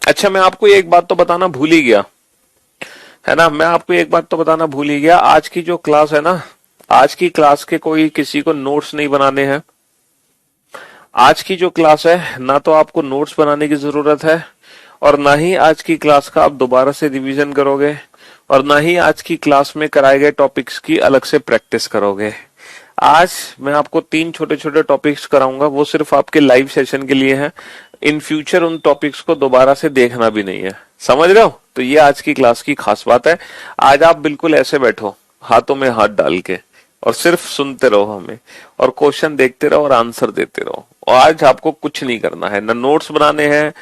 अच्छा मैं आपको एक बात तो बताना भूल ही गया, है ना, मैं आपको एक बात तो बताना भूल ही गया। आज की जो क्लास है ना, आज की क्लास के कोई किसी को नोट्स नहीं बनाने हैं। आज की जो क्लास है ना तो आपको नोट्स बनाने की जरूरत है और ना ही आज की क्लास का आप दोबारा से रिवीजन करोगे और ना ही आज की क्लास में कराए गए टॉपिक्स की अलग से प्रैक्टिस करोगे। आज मैं आपको 3 छोटे छोटे टॉपिक्स कराऊंगा, वो सिर्फ आपके लाइव सेशन के लिए हैं। इन फ्यूचर उन टॉपिक्स को दोबारा से देखना भी नहीं है, समझ रहे हो। तो ये आज की क्लास की खास बात है। आज आप बिल्कुल ऐसे बैठो, हाथों में हाथ डाल के, और सिर्फ सुनते रहो हमें, और क्वेश्चन देखते रहो और आंसर देते रहो। और आज आपको कुछ नहीं करना है, ना नोट्स बनाने हैं,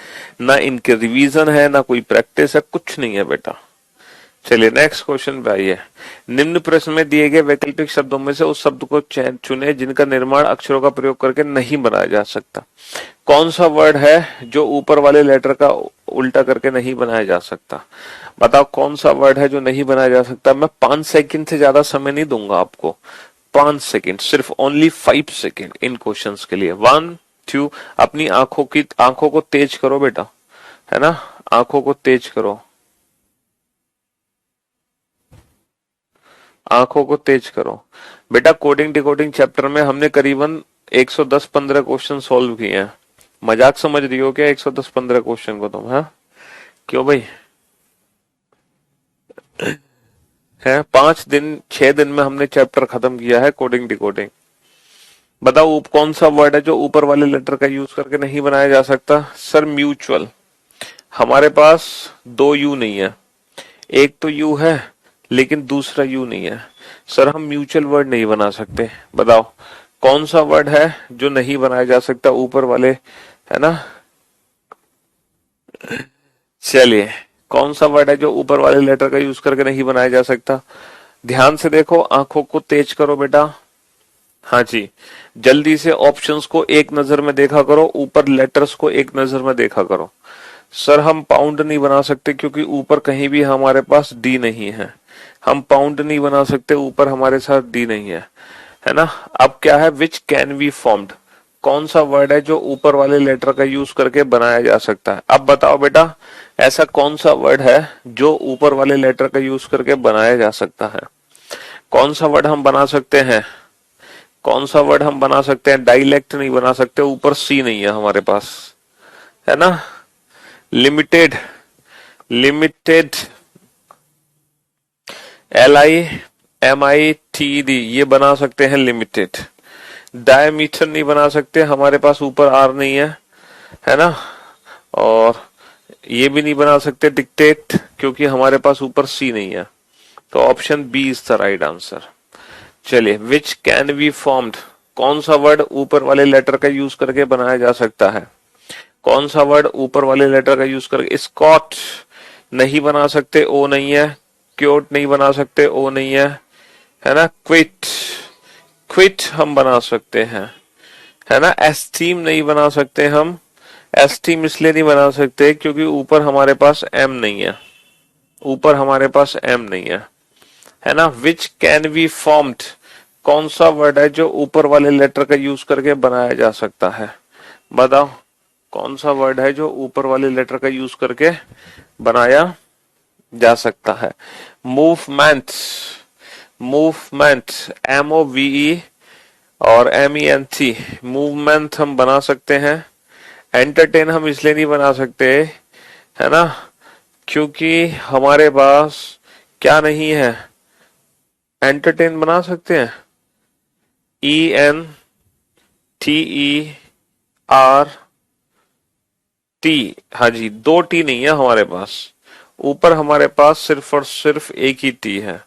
ना इनके रिवीजन है, ना कोई प्रैक्टिस है, कुछ नहीं है बेटा। चलिए नेक्स्ट क्वेश्चन पे आइए। निम्न प्रश्न में दिए गए वैकल्पिक शब्दों में से उस शब्द को चुने जिनका निर्माण अक्षरों का प्रयोग करके नहीं बनाया जा सकता। कौन सा वर्ड है जो ऊपर वाले लेटर का उल्टा करके नहीं बनाया जा सकता? बताओ कौन सा वर्ड है जो नहीं बनाया जा सकता। मैं 5 सेकंड से ज्यादा समय नहीं दूंगा आपको, 5 सेकंड, सिर्फ ओनली 5 सेकंड इन क्वेश्चंस के लिए। 1 2, अपनी आंखों को तेज करो बेटा, है ना, आंखों को तेज करो, आंखों को तेज करो बेटा। कोडिंग डिकोडिंग चैप्टर में हमने करीबन 110-15 क्वेश्चन सॉल्व किए हैं। मजाक समझ रही हो क्या 110-15 क्वेश्चन को तुम? हाँ क्यों भाई? है 5 दिन 6 दिन में हमने चैप्टर खत्म किया है कोडिंग डिकोडिंग। बताओ कौन सा वर्ड है जो ऊपर वाले लेटर का यूज करके नहीं बनाया जा सकता? Sir mutual. हमारे पास 2 यू नहीं है, एक तो यू है लेकिन दूसरा यू नहीं है। सर हम म्यूचुअल वर्ड नहीं बना सकते। बताओ कौन सा वर्ड है जो नहीं बनाया जा सकता ऊपर वाले, है ना? चलिए कौन सा वर्ड है जो ऊपर वाले लेटर का यूज करके नहीं बनाया जा सकता? ध्यान से देखो, आंखों को तेज करो बेटा। हाँ जी, जल्दी से ऑप्शंस को एक नजर में देखा करो, ऊपर लेटर्स को एक नजर में देखा करो। सर हम पाउंड नहीं बना सकते क्योंकि ऊपर कहीं भी हमारे पास डी नहीं है। हम पाउंड नहीं बना सकते, ऊपर हमारे साथ डी नहीं है ना? अब क्या है? Which can be formed. कौन सा वर्ड है जो ऊपर वाले लेटर का यूज करके बनाया जा सकता है? अब बताओ बेटा, ऐसा कौन सा वर्ड है जो ऊपर वाले लेटर का यूज करके बनाया जा सकता है? कौन सा वर्ड हम बना सकते हैं? कौन सा वर्ड हम बना सकते हैं? डायलेक्ट नहीं बना सकते, ऊपर सी नहीं है हमारे पास, है ना? लिमिटेड, लिमिटेड, LIMITED ये बना सकते हैं लिमिटेड। डायमीटर नहीं बना सकते, हमारे पास ऊपर आर नहीं है ना? और ये भी नहीं बना सकते डिक्टेट क्योंकि हमारे पास ऊपर सी नहीं है। तो option B is the right answer. चलिए विच कैन बी फॉर्म्ड, कौन सा वर्ड ऊपर वाले लेटर का यूज करके बनाया जा सकता है? कौन सा वर्ड ऊपर वाले लेटर का यूज करके? स्कॉट नहीं बना सकते, ओ नहीं है। क्योट नहीं बना सकते, ओ नहीं है ना? क्विट, क्विट हम बना सकते हैं, है ना? एस्टीम नहीं बना सकते हम। एस्टीम इसलिए नहीं बना सकते क्योंकि ऊपर हमारे पास एम नहीं है, ऊपर हमारे पास एम नहीं है ना? विच कैन बी फॉर्म्ड, कौन सा वर्ड है जो ऊपर वाले लेटर का यूज करके बनाया जा सकता है? बताओ कौन सा वर्ड है जो ऊपर वाले लेटर का यूज करके बनाया जा सकता है? मूवमेंट, मूवमेंट, MOVE और MENT, मूवमेंट हम बना सकते हैं। एंटरटेन हम इसलिए नहीं बना सकते, है ना, क्योंकि हमारे पास क्या नहीं है? एंटरटेन बना सकते हैं, ENTERT। हाँ जी, 2 टी नहीं है हमारे पास, ऊपर हमारे पास सिर्फ और सिर्फ एक ही टी है।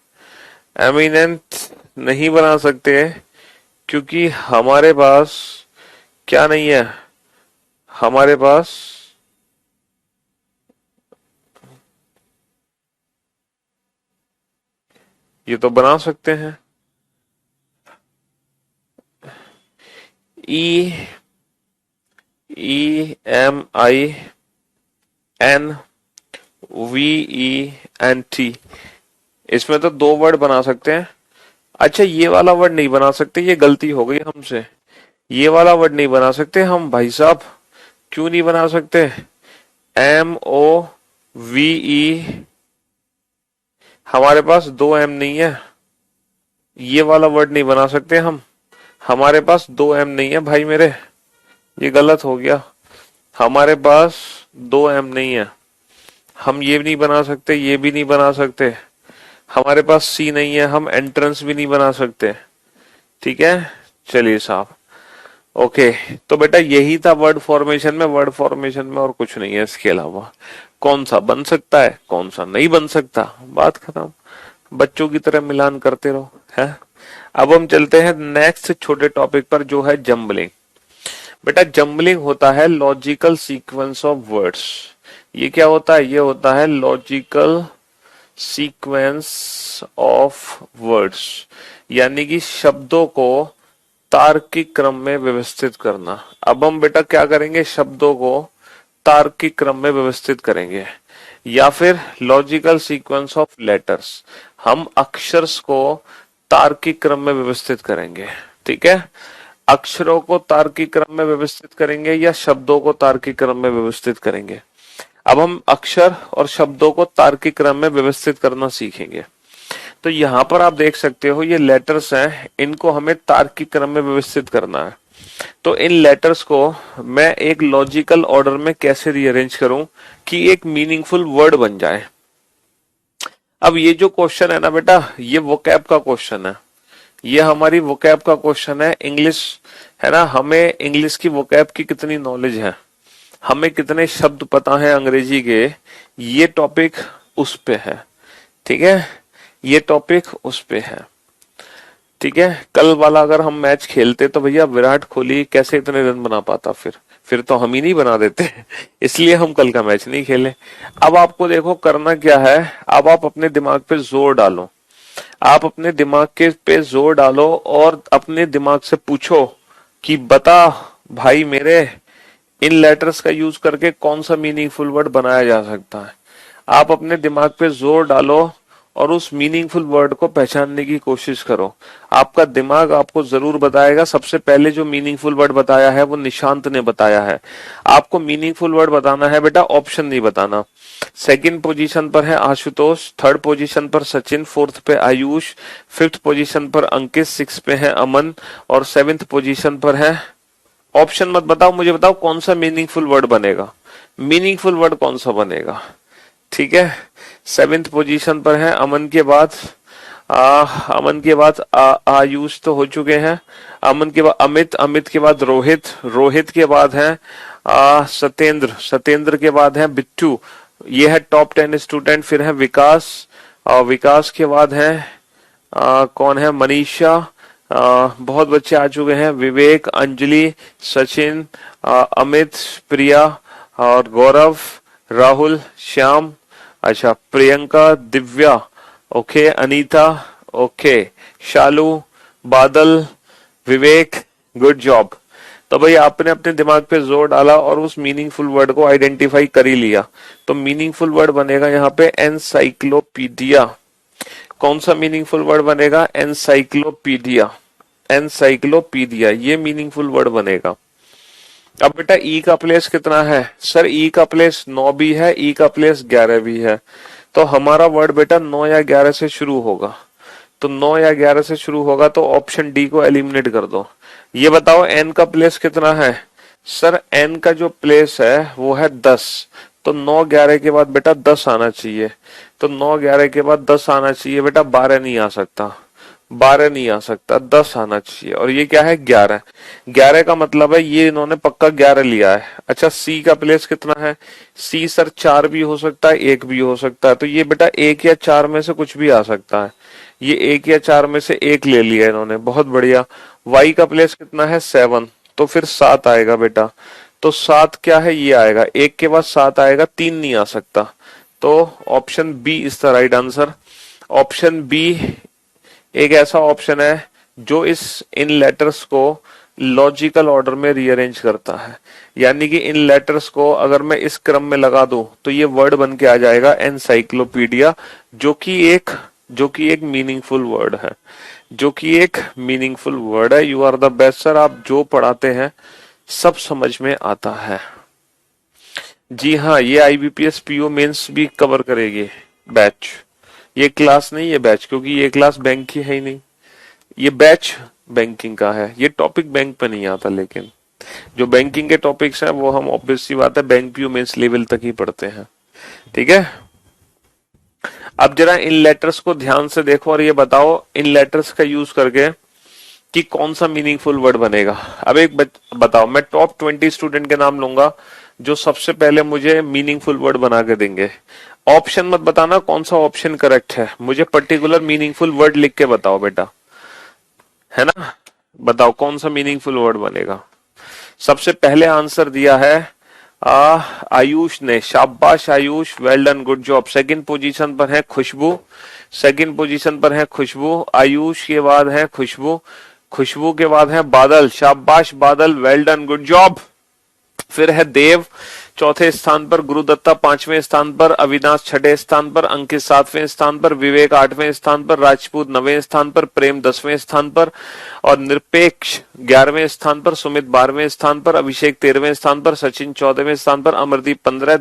एमिनेंट नहीं बना सकते क्योंकि हमारे पास क्या नहीं है? हमारे पास ये तो बना सकते हैं, EMINVENT, इसमें तो 2 वर्ड बना सकते हैं। अच्छा ये वाला वर्ड नहीं बना सकते, ये गलती हो गई हमसे, ये वाला वर्ड नहीं बना सकते हम भाई साहब। क्यों नहीं बना सकते? MOVE, हमारे पास 2 M नहीं है, ये वाला वर्ड नहीं बना सकते हम, हमारे पास 2 M नहीं है भाई मेरे, ये गलत हो गया। हमारे पास 2 M नहीं है, हम ये भी नहीं बना सकते, ये भी नहीं बना सकते। हमारे पास सी नहीं है, हम एंट्रेंस भी नहीं बना सकते। ठीक है, चलिए साहब। ओके, तो बेटा यही था वर्ड फॉर्मेशन में। वर्ड फॉर्मेशन में और कुछ नहीं है इसके अलावा। कौन सा बन सकता है, कौन सा नहीं बन सकता, बात खत्म। बच्चों की तरह मिलान करते रहो है। अब हम चलते हैं नेक्स्ट छोटे टॉपिक पर, जो है जम्बलिंग। बेटा जम्बलिंग होता है लॉजिकल सीक्वेंस ऑफ वर्ड्स। ये क्या होता है? ये होता है लॉजिकल सीक्वेंस ऑफ वर्ड्स, यानी कि शब्दों को तार्किक क्रम में व्यवस्थित करना। अब हम बेटा क्या करेंगे? शब्दों को तार्किक क्रम में व्यवस्थित करेंगे, या फिर लॉजिकल सीक्वेंस ऑफ लेटर्स, हम अक्षर्स को तार्किक क्रम में व्यवस्थित करेंगे। ठीक है, अक्षरों को तार्किक क्रम में व्यवस्थित करेंगे या शब्दों को तार्किक क्रम में व्यवस्थित करेंगे। अब हम अक्षर और शब्दों को तार्किक क्रम में व्यवस्थित करना सीखेंगे। तो यहाँ पर आप देख सकते हो ये लेटर्स हैं, इनको हमें तार्किक क्रम में व्यवस्थित करना है। तो इन लेटर्स को मैं एक लॉजिकल ऑर्डर में कैसे रीअरेंज करूं कि एक मीनिंगफुल वर्ड बन जाए। अब ये जो क्वेश्चन है ना बेटा, ये वोकैब का क्वेश्चन है, ये हमारी वोकैब का क्वेश्चन है। इंग्लिश है ना, हमें इंग्लिश की वोकैब की कितनी नॉलेज है, हमें कितने शब्द पता है अंग्रेजी के, ये टॉपिक उस पे है। ठीक है, ये टॉपिक उस पे है। ठीक है, कल वाला अगर हम मैच खेलते तो भैया विराट कोहली कैसे इतने रन बना पाता? फिर तो हम ही नहीं बना देते इसलिए हम कल का मैच नहीं खेले। अब आपको देखो करना क्या है, अब आप अपने दिमाग पे जोर डालो, आप अपने दिमाग के पे जोर डालो और अपने दिमाग से पूछो कि बता भाई मेरे, इन लेटर्स का यूज करके कौन सा मीनिंगफुल वर्ड बनाया जा सकता है। आप अपने दिमाग पे जोर डालो और उस मीनिंगफुल वर्ड को पहचानने की कोशिश करो। आपका दिमाग आपको जरूर बताएगा। सबसे पहले जो मीनिंगफुल वर्ड बताया है वो निशांत ने बताया है। आपको मीनिंगफुल वर्ड बताना है बेटा, ऑप्शन नहीं बताना। सेकंड पोजीशन पर है आशुतोष, थर्ड पोजीशन पर सचिन, फोर्थ पे आयुष, फिफ्थ पोजीशन पर अंकित, सिक्स पे है अमन और सेवेंथ पोजीशन पर है। ऑप्शन मत बताओ, मुझे बताओ कौन सा मीनिंगफुल वर्ड बनेगा, मीनिंगफुल वर्ड कौन सा बनेगा। ठीक है, सेवेंथ पोजीशन पर है अमन के बाद अमन के बाद आयुष तो हो चुके हैं, अमन के बाद अमित, अमित के बाद रोहित, रोहित के बाद है सत्येंद्र, सत्येंद्र के बाद है बिट्टू, ये है टॉप 10 स्टूडेंट। फिर है विकास, विकास के बाद है कौन है? मनीषा, बहुत बच्चे आ चुके हैं, विवेक, अंजलि, सचिन, अमित, प्रिया और गौरव, राहुल, श्याम, अच्छा प्रियंका, दिव्या, ओके, अनीता, ओके, शालू, बादल, विवेक, गुड जॉब। तो भाई आपने अपने दिमाग पे जोर डाला और उस मीनिंगफुल वर्ड को आइडेंटिफाई कर ही लिया। तो मीनिंगफुल वर्ड बनेगा यहाँ पे एनसाइक्लोपीडिया। कौन सा मीनिंगफुल वर्ड बनेगा? एनसाइक्लोपीडिया, एनसाइक्लोपीडिया, ये मीनिंगफुल वर्ड बनेगा। अब बेटा ई का प्लेस कितना है? सर ई का प्लेस 9 भी है, ई का प्लेस 11 भी है। तो हमारा वर्ड बेटा 9 या 11 से शुरू होगा। तो 9 या 11 से शुरू होगा तो ऑप्शन डी को एलिमिनेट कर दो। ये बताओ एन का प्लेस कितना है? सर एन का जो प्लेस है वो है 10। तो 9 11 के बाद बेटा 10 आना चाहिए। तो 9 11 के बाद 10 आना चाहिए बेटा, 12 नहीं आ सकता, 12 नहीं आ सकता, 10 आना चाहिए। और ये क्या है? 11। 11 का मतलब है ये इन्होंने पक्का 11 लिया है। अच्छा सी का प्लेस कितना है? सी सर 4 भी हो सकता है, 1 भी हो सकता है। तो ये बेटा 1 या 4 में से कुछ भी आ सकता है। ये 1 या 4 में से 1 ले लिया इन्होंने, बहुत बढ़िया। वाई का प्लेस कितना है? 7। तो फिर 7 आएगा बेटा। तो 7 क्या है? ये आएगा, 1 के बाद 7 आएगा, 3 नहीं आ सकता। तो option B is the right answer. Option B एक ऐसा ऑप्शन है जो इन लेटर्स को लॉजिकल ऑर्डर में रीअरेंज करता है। यानी कि इन लेटर्स को अगर मैं इस क्रम में लगा दूं तो ये वर्ड बन के आ जाएगा एनसाइक्लोपीडिया, जो कि एक मीनिंगफुल वर्ड है, जो कि एक मीनिंगफुल वर्ड है। You are the best sir, आप जो पढ़ाते हैं सब समझ में आता है। जी हाँ, ये आईबीपीएस पीओ मेंस भी कवर करेगी बैच। ये क्लास नहीं है बैच, क्योंकि ये क्लास बैंक की है ही नहीं, ये बैच बैंकिंग का है। ये टॉपिक बैंक पे नहीं आता, लेकिन जो बैंकिंग के टॉपिक्स हैं वो हम ऑब्वियस सी बात है बैंक पीओ मेंस लेवल तक ही पढ़ते हैं। ठीक है, अब जरा इन लेटर्स को ध्यान से देखो और ये बताओ इन लेटर्स का यूज करके कि कौन सा मीनिंगफुल वर्ड बनेगा। अब एक बताओ, मैं टॉप 20 स्टूडेंट के नाम लूंगा जो सबसे पहले मुझे मीनिंगफुल वर्ड बना के देंगे। ऑप्शन मत बताना कौन सा ऑप्शन करेक्ट है, मुझे पर्टिकुलर मीनिंगफुल वर्ड लिख के बताओ बेटा, है ना। बताओ कौन सा मीनिंगफुल वर्ड बनेगा। सबसे पहले आंसर दिया है आयुष ने, शाबाश Ayush, well done, good job. Second position पर है खुशबू, सेकंड पोजीशन पर है खुशबू। आयुष के बाद है खुशबू, खुशबू के बाद है बादल, शाबाश बादल, वेल डन, गुड जॉब। फिर है देव चौथे स्थान पर, गुरुदत्ता पांचवें स्थान पर, अविनाश छठे स्थान पर, अंकित सातवें स्थान पर, विवेक आठवें स्थान पर, राजपूत नवें स्थान पर, प्रेम 10वें स्थान पर और निरपेक्ष 11वें स्थान पर, सुमित 12वें स्थान पर, अभिषेक 13वें स्थान पर, सचिन 14वें स्थान पर, अमरदीप 15,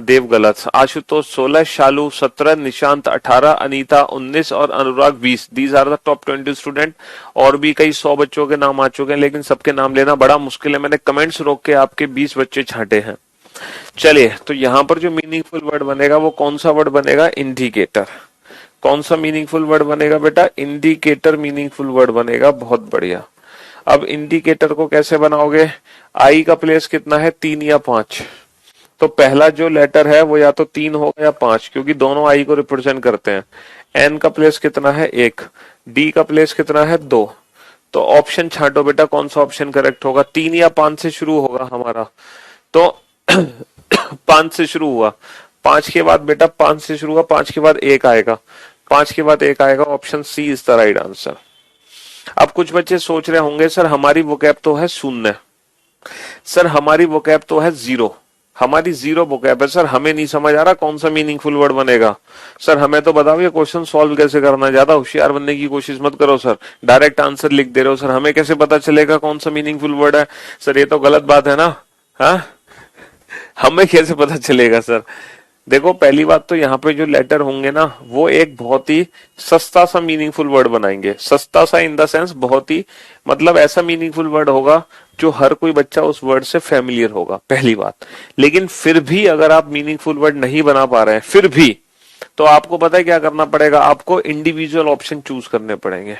देव गलत, आशुतोष 16, शालू 17, निशांत 18, अनीता 19 और Anurag 20। These are the top 20 student. और भी कई 100 बच्चों के नाम आ चुके हैं, लेकिन सबके नाम लेना बड़ा मुश्किल है, मैंने कमेंट्स रोक के आपके 20 बच्चे छांटे हैं। चलिए, तो यहां पर जो मीनिंगफुल वर्ड बनेगा वो कौन सा वर्ड बनेगा, इंडिकेटर। कौन सा मीनिंगफुल वर्ड बनेगा बेटा, इंडिकेटर मीनिंगफुल वर्ड बनेगा, बहुत बढ़िया। अब इंडिकेटर को कैसे बनाओगे, आई का प्लेस कितना है, 3 या 5, तो पहला जो लेटर है वो या तो 3 होगा या 5, क्योंकि दोनों आई को रिप्रेजेंट करते हैं। एन का प्लेस कितना है, 1, डी का प्लेस कितना है, 2। तो ऑप्शन छांटो बेटा, कौन सा ऑप्शन करेक्ट होगा, 3 या 5 से शुरू होगा हमारा, तो 5 से शुरू हुआ, 5 के बाद बेटा 5 से शुरू हुआ, 5 के बाद 1 आएगा, 5 के बाद 1 आएगा, option C is the right answer. अब कुछ बच्चे सोच रहे होंगे सर हमारी वोकैब तो है शून्य, सर हमारी वोकैब तो है 0, हमारी 0 वोकैब है, सर हमें नहीं समझ आ रहा कौन सा मीनिंगफुल वर्ड बनेगा। सर हमें तो बताओ ये क्वेश्चन सॉल्व कैसे करना है, ज्यादा होशियार बनने की कोशिश मत करो सर, डायरेक्ट आंसर लिख दे रहे हो सर, हमें कैसे पता चलेगा कौन सा मीनिंगफुल वर्ड है। सर ये तो गलत बात है ना, हाँ हमें कैसे पता चलेगा सर। देखो पहली बात तो यहाँ पे जो लेटर होंगे ना वो एक बहुत ही सस्ता सा मीनिंगफुल वर्ड बनाएंगे, सस्ता सा इन द सेंस बहुत ही, मतलब ऐसा मीनिंगफुल वर्ड होगा जो हर कोई बच्चा उस वर्ड से फेमिलियर होगा, पहली बात। लेकिन फिर भी अगर आप मीनिंगफुल वर्ड नहीं बना पा रहे हैं फिर भी, तो आपको पता है क्या करना पड़ेगा, आपको इंडिविजुअल ऑप्शन चूज करने पड़ेंगे,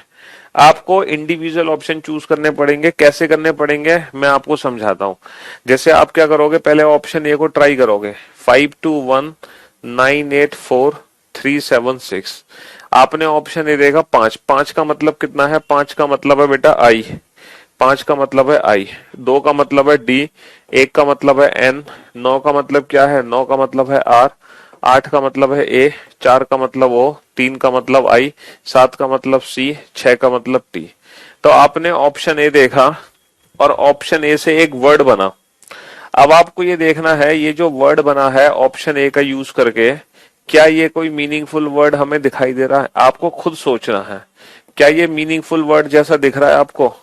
आपको इंडिविजुअल ऑप्शन चूज करने पड़ेंगे। कैसे करने पड़ेंगे मैं आपको समझाता हूं। जैसे आप क्या करोगे, पहले ऑप्शन ए को ट्राई करोगे, 521984 376, आपने ऑप्शन ए देखा 5, 5 का मतलब कितना है, 5 का मतलब है बेटा आई, 5 का मतलब है आई, 2 का मतलब है डी, 1 का मतलब है एन, 9 का मतलब क्या है, 9 का मतलब है आर, 8 का मतलब है ए, 4 का मतलब ओ, 3 का मतलब आई, 7 का मतलब सी, 6 का मतलब टी। तो आपने ऑप्शन ए देखा और ऑप्शन ए से एक वर्ड बना। अब आपको ये देखना है ये जो वर्ड बना है ऑप्शन ए का यूज करके, क्या ये कोई मीनिंगफुल वर्ड हमें दिखाई दे रहा है, आपको खुद सोचना है, क्या ये मीनिंगफुल वर्ड जैसा दिख रहा है आपको।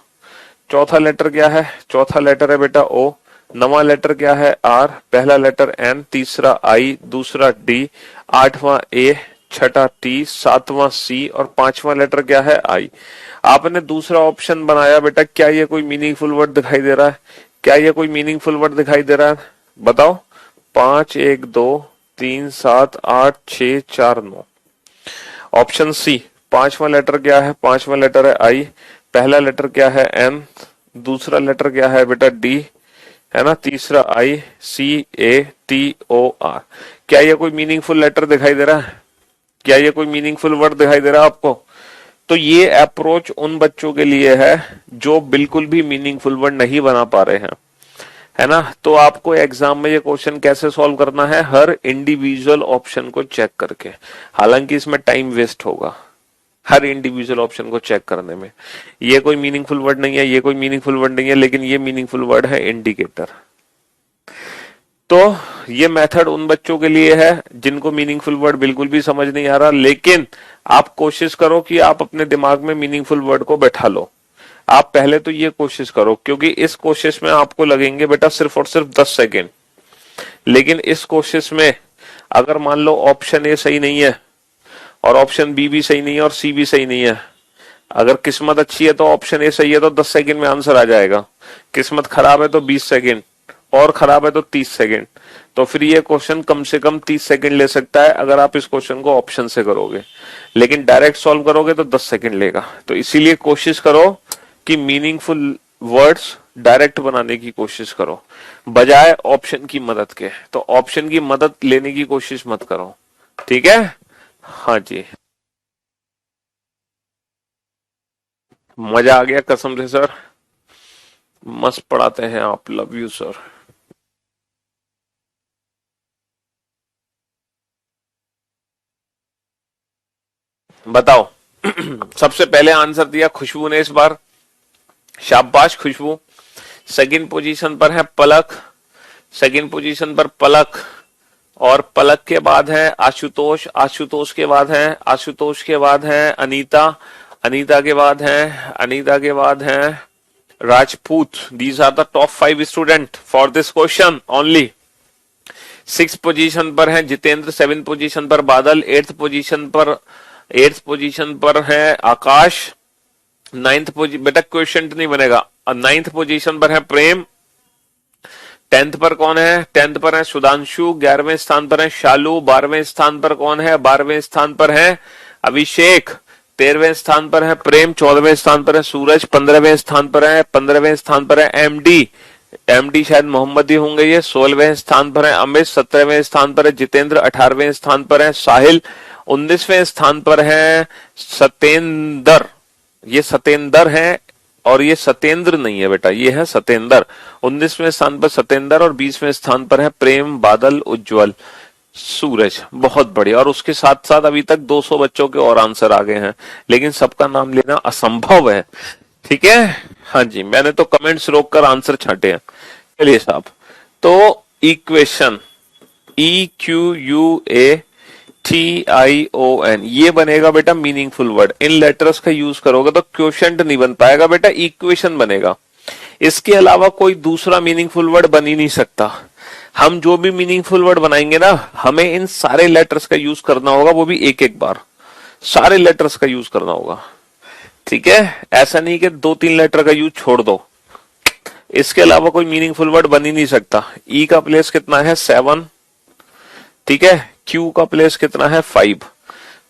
चौथा लेटर क्या है, चौथा लेटर है बेटा ओ, नवा लेटर क्या है आर, पहला लेटर एन, तीसरा आई, दूसरा डी, 8वां ए, छठा टी, 7वां सी और 5वां लेटर क्या है आई। आपने दूसरा ऑप्शन बनाया बेटा, क्या ये कोई मीनिंगफुल वर्ड दिखाई दे रहा है, क्या ये कोई मीनिंगफुल वर्ड दिखाई दे रहा है, बताओ। 5 1 2 3 7 8 6 4 9, ऑप्शन सी। 5वां लेटर क्या है, 5वां लेटर है आई, पहला लेटर क्या है एन, दूसरा लेटर क्या है बेटा डी, है ना, तीसरा आई, सी ए टी ओ आर। क्या ये कोई मीनिंगफुल लेटर दिखाई दे रहा है, क्या ये कोई मीनिंगफुल वर्ड दिखाई दे रहा है आपको। तो ये अप्रोच उन बच्चों के लिए है जो बिल्कुल भी मीनिंगफुल वर्ड नहीं बना पा रहे हैं, है ना। तो आपको एग्जाम में ये क्वेश्चन कैसे सॉल्व करना है, हर इंडिविजुअल ऑप्शन को चेक करके, हालांकि इसमें टाइम वेस्ट होगा हर इंडिविजुअल ऑप्शन को चेक करने में। ये कोई मीनिंगफुल वर्ड नहीं है, ये कोई मीनिंगफुल वर्ड नहीं है, लेकिन ये मीनिंगफुल वर्ड है इंडिकेटर। तो ये मेथड उन बच्चों के लिए है जिनको मीनिंगफुल वर्ड बिल्कुल भी समझ नहीं आ रहा, लेकिन आप कोशिश करो कि आप अपने दिमाग में मीनिंगफुल वर्ड को बैठा लो। आप पहले तो ये कोशिश करो, क्योंकि इस कोशिश में आपको लगेंगे बेटा सिर्फ और सिर्फ 10 सेकेंड। लेकिन इस कोशिश में अगर मान लो ऑप्शन ए सही नहीं है और ऑप्शन बी भी सही नहीं है और सी भी सही नहीं है, अगर किस्मत अच्छी है तो ऑप्शन ए सही है तो 10 सेकंड में आंसर आ जाएगा, किस्मत खराब है तो 20 सेकंड और खराब है तो 30 सेकंड। तो फिर ये क्वेश्चन कम से कम 30 सेकंड ले सकता है अगर आप इस क्वेश्चन को ऑप्शन से करोगे, लेकिन डायरेक्ट सॉल्व करोगे तो 10 सेकंड लेगा। तो इसीलिए कोशिश करो कि मीनिंगफुल वर्ड्स डायरेक्ट बनाने की कोशिश करो बजाय ऑप्शन की मदद के। तो ऑप्शन की मदद लेने की कोशिश मत करो, ठीक है। हाँ जी, मजा आ गया कसम से सर, मस्त पढ़ाते हैं आप, लव यू सर। बताओ। सबसे पहले आंसर दिया खुशबू ने इस बार, शाबाश खुशबू। सेकंड पोजीशन पर है पलक, सेकंड पोजीशन पर पलक, और पलक के बाद है आशुतोष, आशुतोष के बाद है, आशुतोष के बाद है अनीता, अनीता के बाद है, अनीता के बाद है Rajput. These are the top 5 student for this question only. Six position पर है जितेंद्र, सेवन पोजीशन पर बादल, एट्थ पोजीशन पर है आकाश, नाइन्थ पोजीशन, बेटा क्वेश्चन नहीं बनेगा, नाइन्थ पोजीशन पर है प्रेम, टेंथ पर कौन है, टेंथ पर है सुधांशु, 11वें स्थान पर है शालू, 12वें स्थान पर कौन है, 12वें स्थान पर है अभिषेक, 13वें स्थान पर है प्रेम, 14वें स्थान पर है सूरज, 15वें स्थान पर है एमडी, एमडी शायद मोहम्मदी होंगे ये, 16वें स्थान पर है अमित, 17वें स्थान पर है जितेंद्र, 18वें स्थान पर है साहिल, 19वें स्थान पर है सतेंद्र, ये सतेंद्र है और ये सतेंद्र नहीं है बेटा, ये है सतेंद्र। 19वें स्थान पर सतेंद्र और 20वें स्थान पर है प्रेम, बादल, उज्जवल, सूरज। बहुत बढ़िया। और उसके साथ साथ अभी तक 200 बच्चों के और आंसर आ गए हैं, लेकिन सबका नाम लेना असंभव है, ठीक है। हाँ जी, मैंने तो कमेंट्स रोककर आंसर छांटे हैं। चलिए साहब, तो इक्वेशन EQUATION ये बनेगा बेटा मीनिंगफुल वर्ड। इन लेटर्स का यूज करोगे तो क्वोशंट नहीं बन पाएगा बेटा, इक्वेशन बनेगा। इसके अलावा कोई दूसरा मीनिंगफुल वर्ड बन ही नहीं सकता। हम जो भी मीनिंगफुल वर्ड बनाएंगे ना, हमें इन सारे लेटर्स का यूज करना होगा, वो भी एक एक बार, सारे लेटर्स का यूज करना होगा, ठीक है। ऐसा नहीं कि 2-3 लेटर का यूज छोड़ दो, इसके अलावा कोई मीनिंगफुल वर्ड बन ही नहीं सकता। ई का प्लेस कितना है 7, ठीक है। क्यू का प्लेस कितना है 5,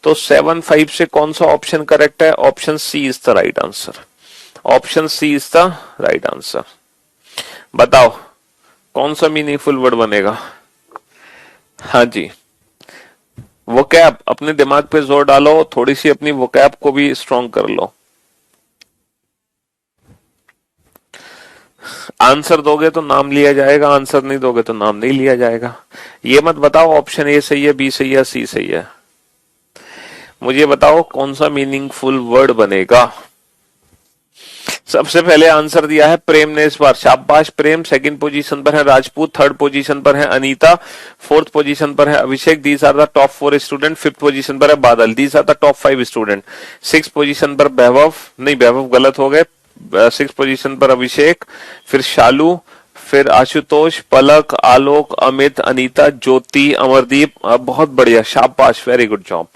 तो 7 5 से कौन सा ऑप्शन करेक्ट है, option C is the right answer, option C is the right answer. बताओ कौन सा मीनिंगफुल वर्ड बनेगा। हाँ जी, वोकैब, अपने दिमाग पे जोर डालो, थोड़ी सी अपनी वोकैब को भी स्ट्रॉन्ग कर लो। आंसर दोगे तो नाम लिया जाएगा, आंसर नहीं दोगे तो नाम नहीं लिया जाएगा। ये मत बताओ ऑप्शन ए सही है, बी सही है, सी सही है। मुझे बताओ कौन सा मीनिंगफुल वर्ड बनेगा। सबसे पहले आंसर दिया है प्रेम ने इस बार, शाबाश प्रेम। सेकंड पोजीशन पर है राजपूत, थर्ड पोजीशन पर है अनीता, फोर्थ पोजीशन पर है Abhishek, these are the top 4 student, fifth position पर है Badal, these are the top 5 student. Six position पर वैभव, नहीं वैभव गलत हो गए, सिक्स पोजीशन पर अभिषेक, फिर शालू, फिर आशुतोष, पलक, आलोक, अमित, अनीता, ज्योति, अमरदीप। बहुत बढ़िया, शाबाश, वेरी गुड जॉब।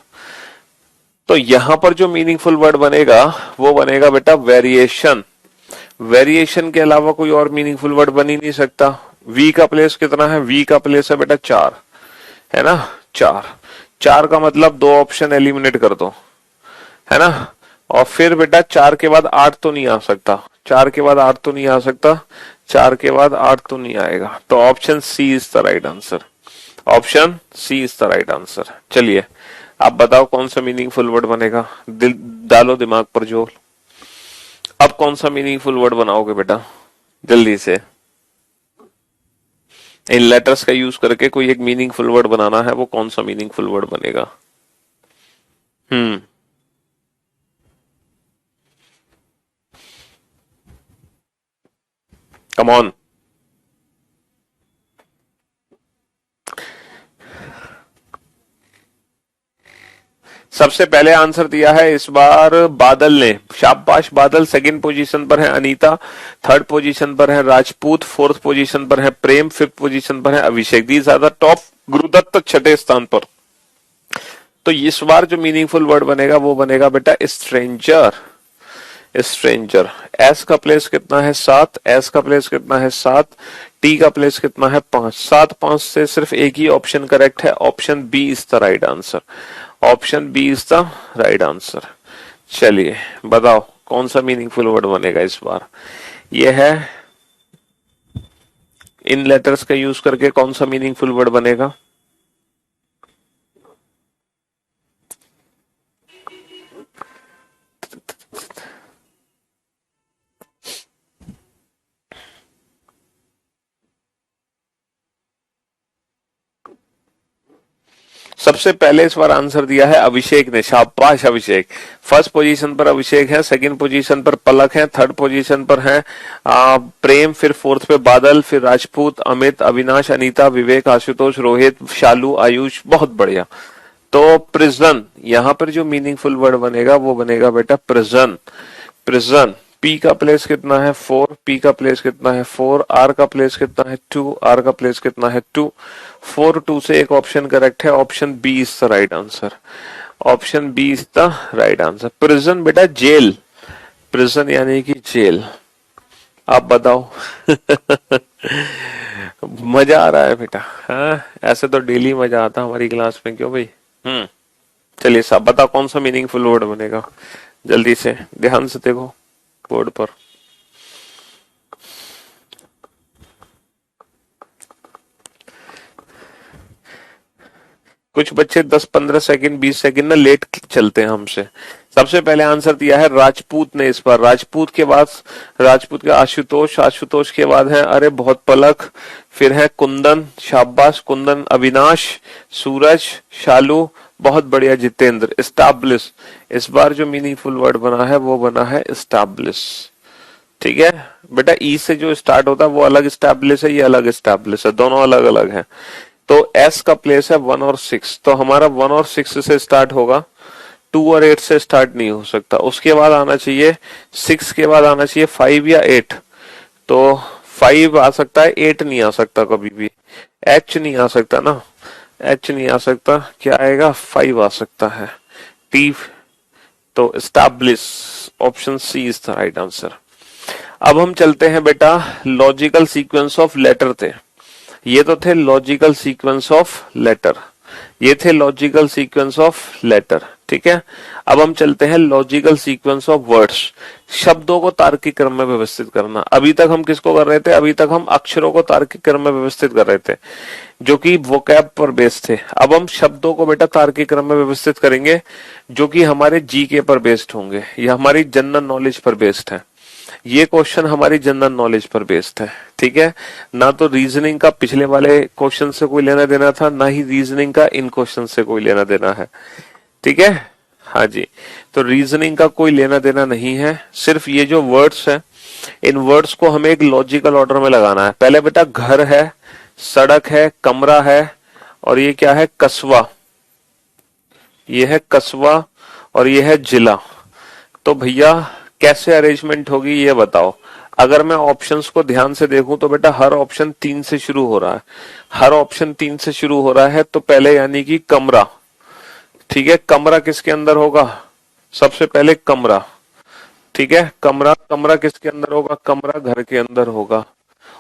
तो यहां पर जो मीनिंगफुल वर्ड बनेगा वो बनेगा बेटा वेरिएशन। वेरिएशन के अलावा कोई और मीनिंगफुल वर्ड बन ही नहीं सकता। वी का प्लेस कितना है, वी का प्लेस है बेटा 4, है ना, 4। 4 का मतलब 2 ऑप्शन एलिमिनेट कर दो, है ना। और फिर बेटा 4 के बाद 8 तो नहीं आ सकता, 4 के बाद 8 तो नहीं आ सकता, 4 के बाद 8 तो नहीं आएगा, तो option C is the right answer, option C is the right answer. चलिए आप बताओ कौन सा मीनिंगफुल वर्ड बनेगा, डालो दिमाग पर जोर। अब कौन सा मीनिंगफुल वर्ड बनाओगे बेटा, जल्दी से। इन लेटर्स का यूज करके कोई एक मीनिंगफुल वर्ड बनाना है, वो कौन सा मीनिंगफुल वर्ड बनेगा। Come on. सबसे पहले आंसर दिया है इस बार बादल ने, शाबाश बादल। सेकंड पोजीशन पर है अनीता, थर्ड पोजीशन पर है राजपूत, फोर्थ पोजीशन पर है प्रेम, फिफ्थ पोजीशन पर है Abhishek, these are the top. Gurudutt छठे स्थान पर। तो इस बार जो मीनिंगफुल वर्ड बनेगा वो बनेगा बेटा स्ट्रेंजर, स्ट्रेंजर। एस का प्लेस कितना है 7, एस का प्लेस कितना है 7, टी का प्लेस कितना है 5, 7 5 से सिर्फ एक ही ऑप्शन करेक्ट है, option B is the right answer, option B is the right answer. चलिए बताओ कौन सा मीनिंगफुल वर्ड बनेगा इस बार। ये है, इन लेटर्स का यूज करके कौन सा मीनिंगफुल वर्ड बनेगा? सबसे पहले इस बार आंसर दिया है अभिषेक ने, शाबाश अभिषेक। फर्स्ट पोजीशन पर अभिषेक है, सेकंड पोजीशन पर पलक है, थर्ड पोजीशन पर है प्रेम, फिर फोर्थ पे बादल, फिर राजपूत, अमित, अविनाश, अनीता, विवेक, आशुतोष, रोहित, शालू, आयुष। बहुत बढ़िया। तो प्रिजन, यहां पर जो मीनिंगफुल वर्ड बनेगा वो बनेगा बेटा प्रिजन। प्रिजन। पी का प्लेस कितना है? 4। पी का प्लेस कितना है? 4। आर का प्लेस कितना है? 2। आर का प्लेस कितना है? 2। 4 2 से एक ऑप्शन करेक्ट है, option B is the right answer. Option B is the right answer. Prison बेटा जेल, प्रिजन यानी कि जेल। आप बताओ। मजा आ रहा है बेटा? हाँ, ऐसे तो डेली मजा आता हमारी क्लास में, क्यों भाई? चलिए साहब बताओ कौन सा मीनिंगफुल वर्ड बनेगा, जल्दी से ध्यान से देखो बोर्ड पर। कुछ बच्चे 10-15 सेकंड 20 सेकंड ना लेट चलते हैं हमसे। सबसे पहले आंसर दिया है राजपूत ने इस बार। राजपूत के बाद, राजपूत के आशुतोष, आशुतोष के बाद है अरे बहुत पलक, फिर है कुंदन, शाबाश कुंदन, अविनाश, सूरज, शालू, बहुत बढ़िया जितेंद्र, एस्टैब्लिश। इस बार जो मीनिंगफुल वर्ड बना है वो बना है एस्टैब्लिश। ठीक है बेटा, ई से जो स्टार्ट होता है वो अलग एस्टैब्लिश है, ये अलग एस्टैब्लिश है, दोनों अलग अलग है। तो एस का प्लेस है 1 और 6, तो हमारा 1 और 6 से स्टार्ट होगा, 2 और 8 से स्टार्ट नहीं हो सकता। उसके बाद आना चाहिए 6 के बाद आना चाहिए 5 या 8, तो 5 आ सकता है, 8 नहीं आ सकता कभी भी। एच नहीं आ सकता ना, एच नहीं आ सकता, क्या आएगा? 5 आ सकता है। टी, तो establish, option C is the right answer. अब हम चलते हैं बेटा लॉजिकल सीक्वेंस ऑफ लेटर थे। ये तो थे लॉजिकल सीक्वेंस ऑफ लेटर, ये थे लॉजिकल सीक्वेंस ऑफ लेटर। ठीक है, अब हम चलते हैं लॉजिकल सीक्वेंस ऑफ वर्ड्स, शब्दों को तार्किक क्रम में व्यवस्थित करना। अभी तक हम किसको कर रहे थे? अभी तक हम अक्षरों को तार्किक क्रम में व्यवस्थित कर रहे थे, जो कि वोकैब पर बेस्ड थे। अब हम शब्दों को बेटा तार्किक क्रम में व्यवस्थित करेंगे, जो कि हमारे जीके पर बेस्ड होंगे, या हमारी जनरल नॉलेज पर बेस्ड है। ये क्वेश्चन हमारी जनरल नॉलेज पर बेस्ड है। ठीक है, ना तो रीजनिंग का पिछले वाले क्वेश्चन से कोई लेना देना था, ना ही रीजनिंग का इन क्वेश्चन से कोई लेना देना है। ठीक है, हाँ जी, तो रीजनिंग का कोई लेना देना नहीं है, सिर्फ ये जो वर्ड्स है, इन वर्ड्स को हमें एक लॉजिकल ऑर्डर में लगाना है। पहले बेटा घर है, सड़क है, कमरा है, और ये क्या है? कस्बा। ये है कस्बा और ये है जिला। तो भैया कैसे अरेंजमेंट होगी ये बताओ। अगर मैं ऑप्शंस को ध्यान से देखूं तो बेटा हर ऑप्शन 3 से शुरू हो रहा है, हर ऑप्शन 3 से शुरू हो रहा है। तो पहले यानी कि कमरा, ठीक है, कमरा किसके अंदर होगा? सबसे पहले कमरा। ठीक है, कमरा, कमरा किसके अंदर होगा? कमरा घर के अंदर होगा।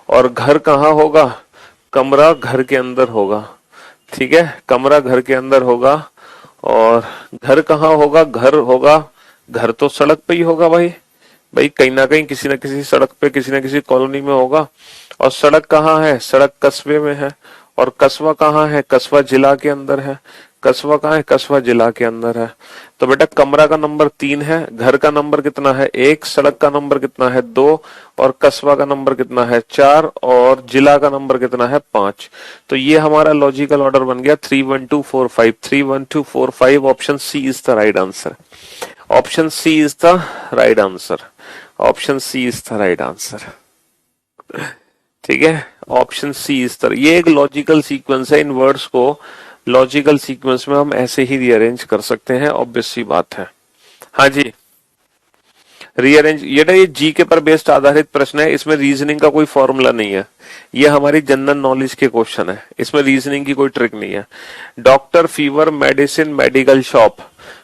और घर कहाँ होगा? कमरा घर के अंदर होगा। ठीक है, कमरा घर के अंदर होगा। और घर कहाँ होगा? घर होगा, घर तो सड़क पे ही होगा भाई, भाई कहीं ना कहीं किसी न किसी सड़क पे, किसी न किसी कॉलोनी में होगा। और सड़क कहाँ है? सड़क कस्बे में है। और कस्बा कहाँ है? कस्बा जिला के अंदर है। कस्बा कहाँ है? कस्बा जिला के अंदर है। तो बेटा कमरा का नंबर 3 है, घर का नंबर कितना है? 1, सड़क का नंबर कितना है? 2, और कस्बा का नंबर कितना है? 4, और जिला का नंबर कितना है? 5। तो ये हमारा लॉजिकल ऑर्डर बन गया 3 1 2 4 5, 3 1 2 4 5। Option C is the right answer. Option C is the right answer. Option C is the right answer. ठीक है, ऑप्शन सी इज द, ये एक लॉजिकल सीक्वेंस है। इन वर्ड्स को लॉजिकल सीक्वेंस में हम ऐसे ही रीअरेंज कर सकते हैं, ऑब्वियस सी बात है। हाँ जी, रीअरेंज, ये जीके पर बेस्ड आधारित प्रश्न है, इसमें रीजनिंग का कोई फॉर्मूला नहीं है, ये हमारी जनरल नॉलेज के क्वेश्चन है, इसमें रीजनिंग की कोई ट्रिक नहीं है। Doctor, fever, medicine, medical shop.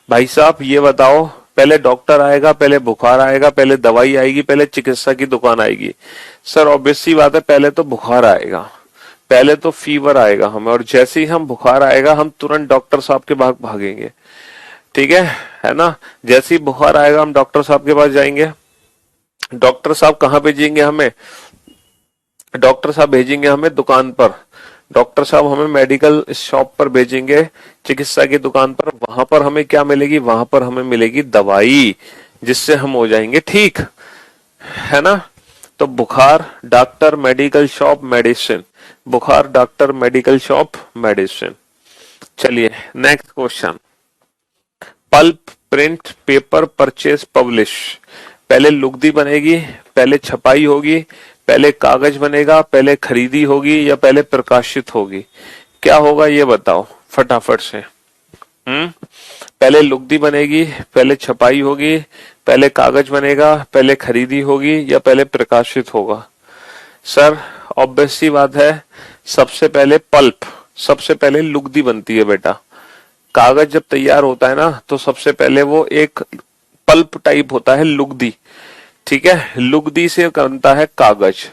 भाई साहब ये बताओ, पहले डॉक्टर आएगा, पहले बुखार आएगा, पहले दवाई आएगी, पहले चिकित्सा की दुकान आएगी? सर ऑब्वियस सी बात है, पहले तो बुखार आएगा, पहले तो फीवर आएगा हमें, और जैसे ही हम बुखार आएगा हम तुरंत डॉक्टर साहब के भागेंगे। ठीक है ना? जैसे ही बुखार आएगा हम डॉक्टर साहब के पास जाएंगे, डॉक्टर साहब कहाँ भेजेंगे हमें? डॉक्टर साहब भेजेंगे हमें दुकान पर। डॉक्टर साहब हमें मेडिकल शॉप पर भेजेंगे, चिकित्सा की दुकान पर। वहां पर हमें क्या मिलेगी? वहां पर हमें मिलेगी दवाई, जिससे हम हो जाएंगे ठीक, है ना? तो बुखार, डॉक्टर, मेडिकल शॉप, मेडिसिन। बुखार, डॉक्टर, मेडिकल शॉप, मेडिसिन। चलिए next question. Pulp, print, paper, purchase, publish. पहले लुगदी बनेगी, पहले छपाई होगी, पहले कागज बनेगा, पहले खरीदी होगी, या पहले प्रकाशित होगी? क्या होगा ये बताओ फटाफट से। पहले लुगदी बनेगी, पहले छपाई होगी, पहले कागज बनेगा, पहले खरीदी होगी, या पहले प्रकाशित होगा? सर ऑब्वियस सी बात है, सबसे पहले पल्प, सबसे पहले लुगदी बनती है बेटा। कागज जब तैयार होता है ना, तो सबसे पहले वो एक पल्प टाइप होता है, लुगदी। ठीक है, लुगदी से बनता है कागज,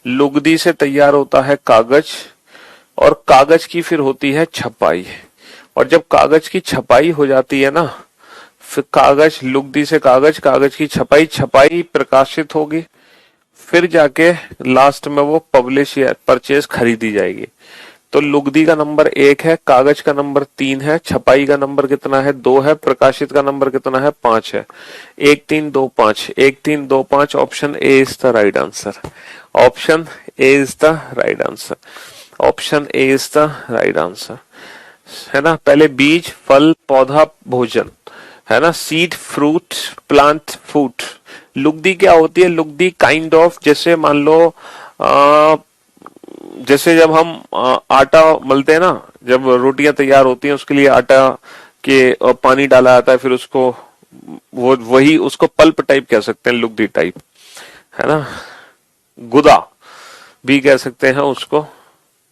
लुगदी से तैयार होता है कागज, और कागज की फिर होती है छपाई। और जब कागज की छपाई हो जाती है ना, फिर कागज, लुगदी से कागज, कागज की छपाई, छपाई प्रकाशित होगी, फिर जाके लास्ट में वो पब्लिश या परचेज खरीदी जाएगी। तो लुगदी का नंबर 1 है, कागज का नंबर 3 है, छपाई का नंबर कितना है? 2 है, प्रकाशित का नंबर कितना है? 5 है। 1 3 2 5, 1 3 2 5, option A is the right answer. Option A is the right answer. Option A is the right answer, है ना? पहले बीज, फल, पौधा, भोजन, है ना? Seed, fruit, plant, food. लुगदी क्या होती है? लुगदी काइंड ऑफ, जैसे मान लो जैसे जब हम आटा मलते हैं ना, जब रोटियां तैयार होती हैं, उसके लिए आटा के पानी डाला जाता है, फिर उसको वो वही उसको पल्प टाइप कह सकते हैं, लुगदी टाइप, है ना? गुदा भी कह सकते हैं उसको।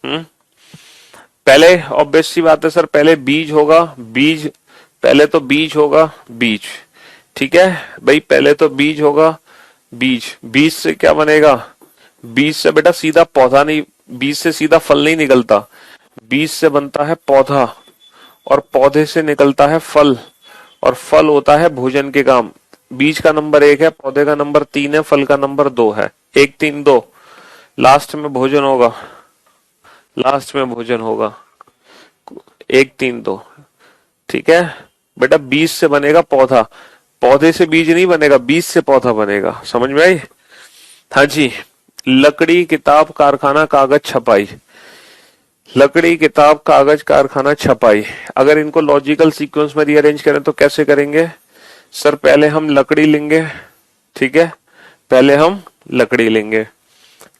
पहले ऑब्वियस सी बात है सर, पहले बीज होगा, बीज, पहले तो बीज होगा, बीज। ठीक है भाई, पहले तो बीज होगा, बीज। बीज से क्या बनेगा? बीज से बेटा सीधा पौधा नहीं, बीज से सीधा फल नहीं निकलता, बीज से बनता है पौधा, और पौधे से निकलता है फल, और फल होता है भोजन के काम। बीज का नंबर 1 है, पौधे का नंबर 3 है, फल का नंबर 2 है। 1 3 2, लास्ट में भोजन होगा, लास्ट में भोजन होगा। 1 3 2, ठीक है बेटा। बीज से बनेगा पौधा, पौधे से बीज नहीं बनेगा, बीज से पौधा बनेगा। समझ में आई? हाँ जी। लकड़ी, किताब, कारखाना, कागज, छपाई। लकड़ी, किताब, कागज, कारखाना, छपाई। अगर इनको लॉजिकल सीक्वेंस में रीअरेंज करें तो कैसे करेंगे? सर पहले हम लकड़ी लेंगे, ठीक है, पहले हम लकड़ी लेंगे,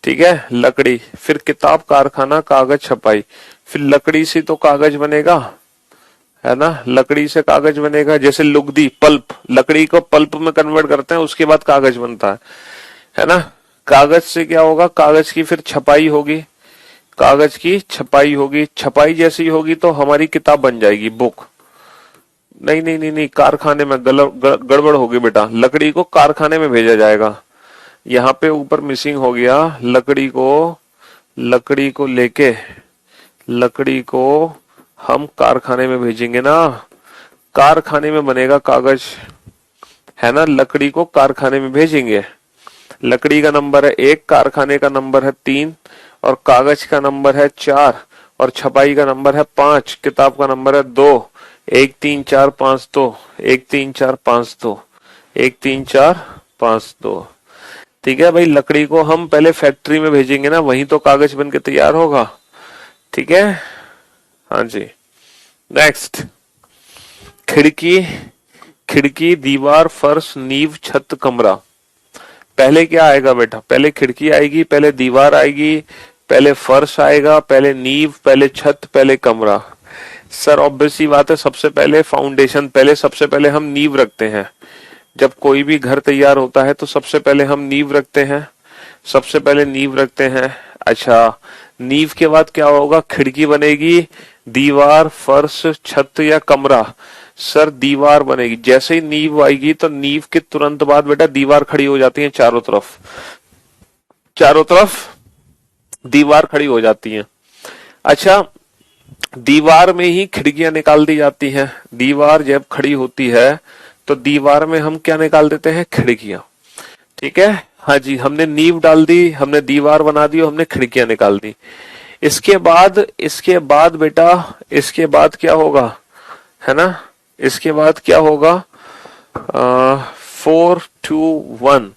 ठीक है, लकड़ी, फिर किताब, कारखाना, कागज, छपाई, फिर लकड़ी से तो कागज बनेगा, है ना? लकड़ी से कागज बनेगा, जैसे लुगदी, पल्प, लकड़ी को पल्प में कन्वर्ट करते हैं, उसके बाद कागज बनता है ना? कागज से क्या होगा? कागज की फिर छपाई होगी, कागज की छपाई होगी, छपाई जैसी होगी तो हमारी किताब बन जाएगी, बुक। नहीं नहीं नहीं नहीं, कारखाने में गड़बड़ होगी बेटा, लकड़ी को कारखाने में भेजा जाएगा। यहाँ पे ऊपर मिसिंग हो गया, लकड़ी को लेके, लकड़ी को हम कारखाने में भेजेंगे ना, कारखाने में बनेगा कागज, है ना? लकड़ी को कारखाने में भेजेंगे। लकड़ी का नंबर है 1, कारखाने का नंबर है 3, और कागज का नंबर है 4, और छपाई का नंबर है 5, किताब का नंबर है 2। 1 3 4 5 2, 1 3 4 5 2, 1 3 4 5 2। ठीक है भाई, लकड़ी को हम पहले फैक्ट्री में भेजेंगे ना, वहीं तो कागज बन के तैयार होगा। ठीक है, हाँ जी। नेक्स्ट, खिड़की, खिड़की, दीवार, फर्श, नींव, छत, कमरा। पहले क्या आएगा बेटा? पहले खिड़की आएगी, पहले दीवार आएगी, पहले फर्श आएगा, पहले नींव, पहले छत, पहले कमरा। सर ऑब्वियस ही बात है, सबसे पहले फाउंडेशन, पहले सबसे पहले हम नींव रखते हैं। जब कोई भी घर तैयार होता है तो सबसे पहले हम नींव रखते हैं, सबसे पहले नींव रखते हैं। अच्छा, नींव के बाद क्या होगा? खिड़की बनेगी, दीवार, फर्श, छत या कमरा। सर दीवार बनेगी, जैसे ही नींव आएगी तो नींव के तुरंत बाद बेटा दीवार खड़ी हो जाती है, चारों तरफ, चारों तरफ दीवार खड़ी हो जाती है। अच्छा, दीवार में ही खिड़कियां निकाल दी जाती हैं। दीवार जब खड़ी होती है तो दीवार में हम क्या निकाल देते हैं? खिड़कियां। ठीक है। हाँ जी, हमने नींव डाल दी, हमने दीवार बना दी और हमने खिड़कियां निकाल दी। इसके बाद बेटा, इसके बाद क्या होगा, है ना, इसके बाद क्या होगा, 4 2 1।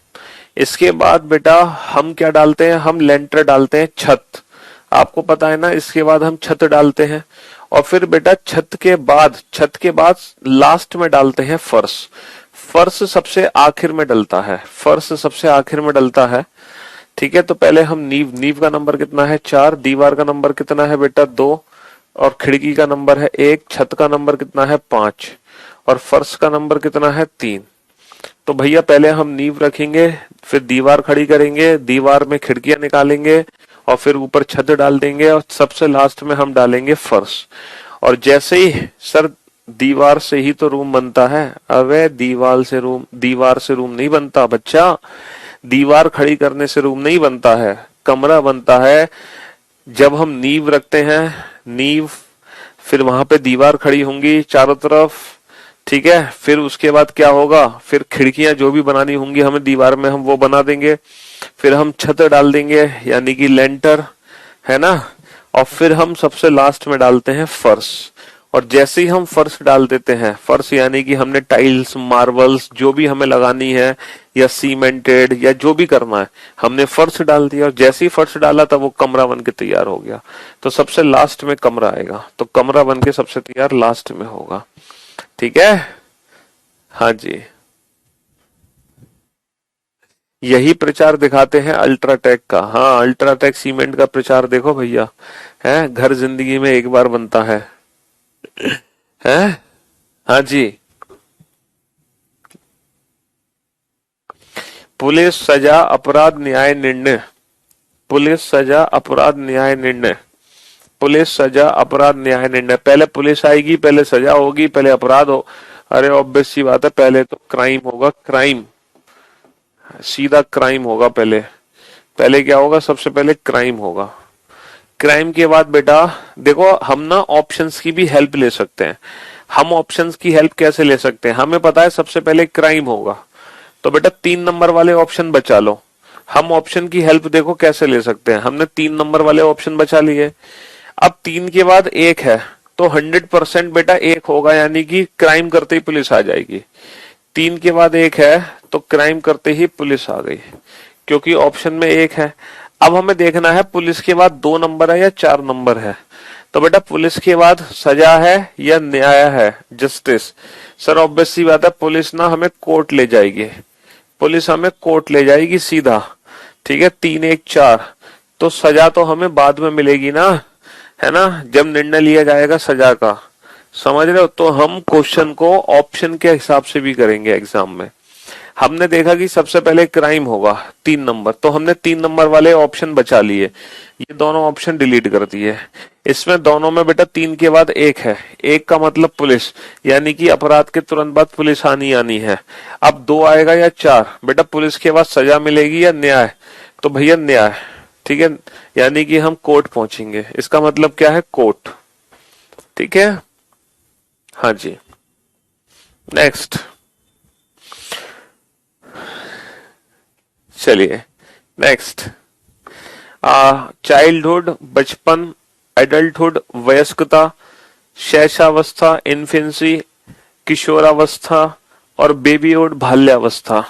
इसके बाद बेटा हम क्या डालते हैं, हम लेंटर डालते हैं, छत। आपको पता है ना, इसके बाद हम छत डालते हैं। और फिर बेटा छत के बाद लास्ट में डालते हैं फर्श। फर्श सबसे आखिर में डलता है, फर्श सबसे आखिर में डलता है। ठीक है, तो पहले हम नींव का नंबर कितना है, 4। दीवार का नंबर कितना है बेटा, 2। और खिड़की का नंबर है 1। छत का नंबर कितना है, 5। और फर्श का नंबर कितना है, 3। तो भैया पहले हम नींव रखेंगे, फिर दीवार खड़ी करेंगे, दीवार में खिड़कियां निकालेंगे, और फिर ऊपर छत डाल देंगे, और सबसे लास्ट में हम डालेंगे फर्श। और जैसे ही सर, दीवार से ही तो रूम बनता है। अबे दीवार से रूम नहीं बनता बच्चा। दीवार खड़ी करने से रूम नहीं बनता है, कमरा बनता है। जब हम नींव रखते हैं, नींव, फिर वहां पे दीवार खड़ी होंगी चारों तरफ। ठीक है, फिर उसके बाद क्या होगा, फिर खिड़कियां जो भी बनानी होंगी हमें दीवार में, हम वो बना देंगे। फिर हम छत डाल देंगे, यानी कि लेंटर, है ना। और फिर हम सबसे लास्ट में डालते हैं फर्श। और जैसे ही हम फर्श डाल देते हैं, फर्श यानी कि हमने टाइल्स, मार्बल्स जो भी हमें लगानी है, या सीमेंटेड, या जो भी करना है, हमने फर्श डाल दिया। और जैसे ही फर्श डाला था, वो कमरा बन के तैयार हो गया। तो सबसे लास्ट में कमरा आएगा, तो कमरा बन के सबसे तैयार लास्ट में होगा। ठीक है। हाँ जी, यही प्रचार दिखाते हैं अल्ट्राटेक का। हाँ, अल्ट्राटेक सीमेंट का प्रचार देखो भैया, है घर जिंदगी में एक बार बनता है। हाँ जी। पुलिस सजा अपराध न्याय निर्णय, पुलिस सजा अपराध न्याय निर्णय, पुलिस सजा अपराध न्याय निर्णय। पहले पुलिस आएगी, पहले सजा होगी, पहले अपराध हो। अरे ऑब्वियस सी बात है, पहले तो क्राइम होगा, क्राइम, सीधा क्राइम होगा पहले। पहले क्या होगा, सबसे पहले क्राइम होगा। क्राइम के बाद बेटा देखो, हम ना ऑप्शंस की भी हेल्प ले सकते हैं। हम ऑप्शंस की हेल्प कैसे ले सकते हैं, हमें पता है सबसे पहले क्राइम होगा, तो बेटा 3 नंबर वाले ऑप्शन बचा लो। हम ऑप्शन की हेल्प देखो कैसे ले सकते हैं, हमने 3 नंबर वाले ऑप्शन बचा लिए। अब 3 के बाद 1 है, तो 100% बेटा 1 होगा, यानी कि क्राइम करते ही पुलिस आ जाएगी। 3 के बाद 1 है, तो क्राइम करते ही पुलिस आ गई, क्योंकि ऑप्शन में 1 है। अब हमें देखना है पुलिस के बाद 2 नंबर है या 4 नंबर है। तो बेटा पुलिस के बाद सजा है या न्याय है, जस्टिस। सर ऑब्वियस सी बात है, पुलिस ना हमें कोर्ट ले जाएगी, पुलिस हमें कोर्ट ले जाएगी सीधा। ठीक है, 3 1 4। तो सजा तो हमें बाद में मिलेगी ना, है ना, जब निर्णय लिया जाएगा सजा का। समझ रहे हो, तो हम क्वेश्चन को ऑप्शन के हिसाब से भी करेंगे एग्जाम में। हमने देखा कि सबसे पहले क्राइम होगा 3 नंबर, तो हमने 3 नंबर वाले ऑप्शन बचा लिए, ये दोनों ऑप्शन डिलीट कर दिए। इसमें दोनों में बेटा 3 के बाद 1 है, 1 का मतलब पुलिस, यानी कि अपराध के तुरंत बाद पुलिस आनी आनी है। अब 2 आएगा या 4, बेटा पुलिस के बाद सजा मिलेगी या न्याय, तो भैया न्याय। ठीक है, यानी कि हम कोर्ट पहुंचेंगे, इसका मतलब क्या है, कोर्ट। ठीक है। हाँ जी, नेक्स्ट, चलिए नेक्स्ट। चाइल्डहुड बचपन, एडल्टहुड वयस्कता, शैशवावस्था इन्फेंसी, किशोरावस्था, और बेबीहुड बाल्यावस्था।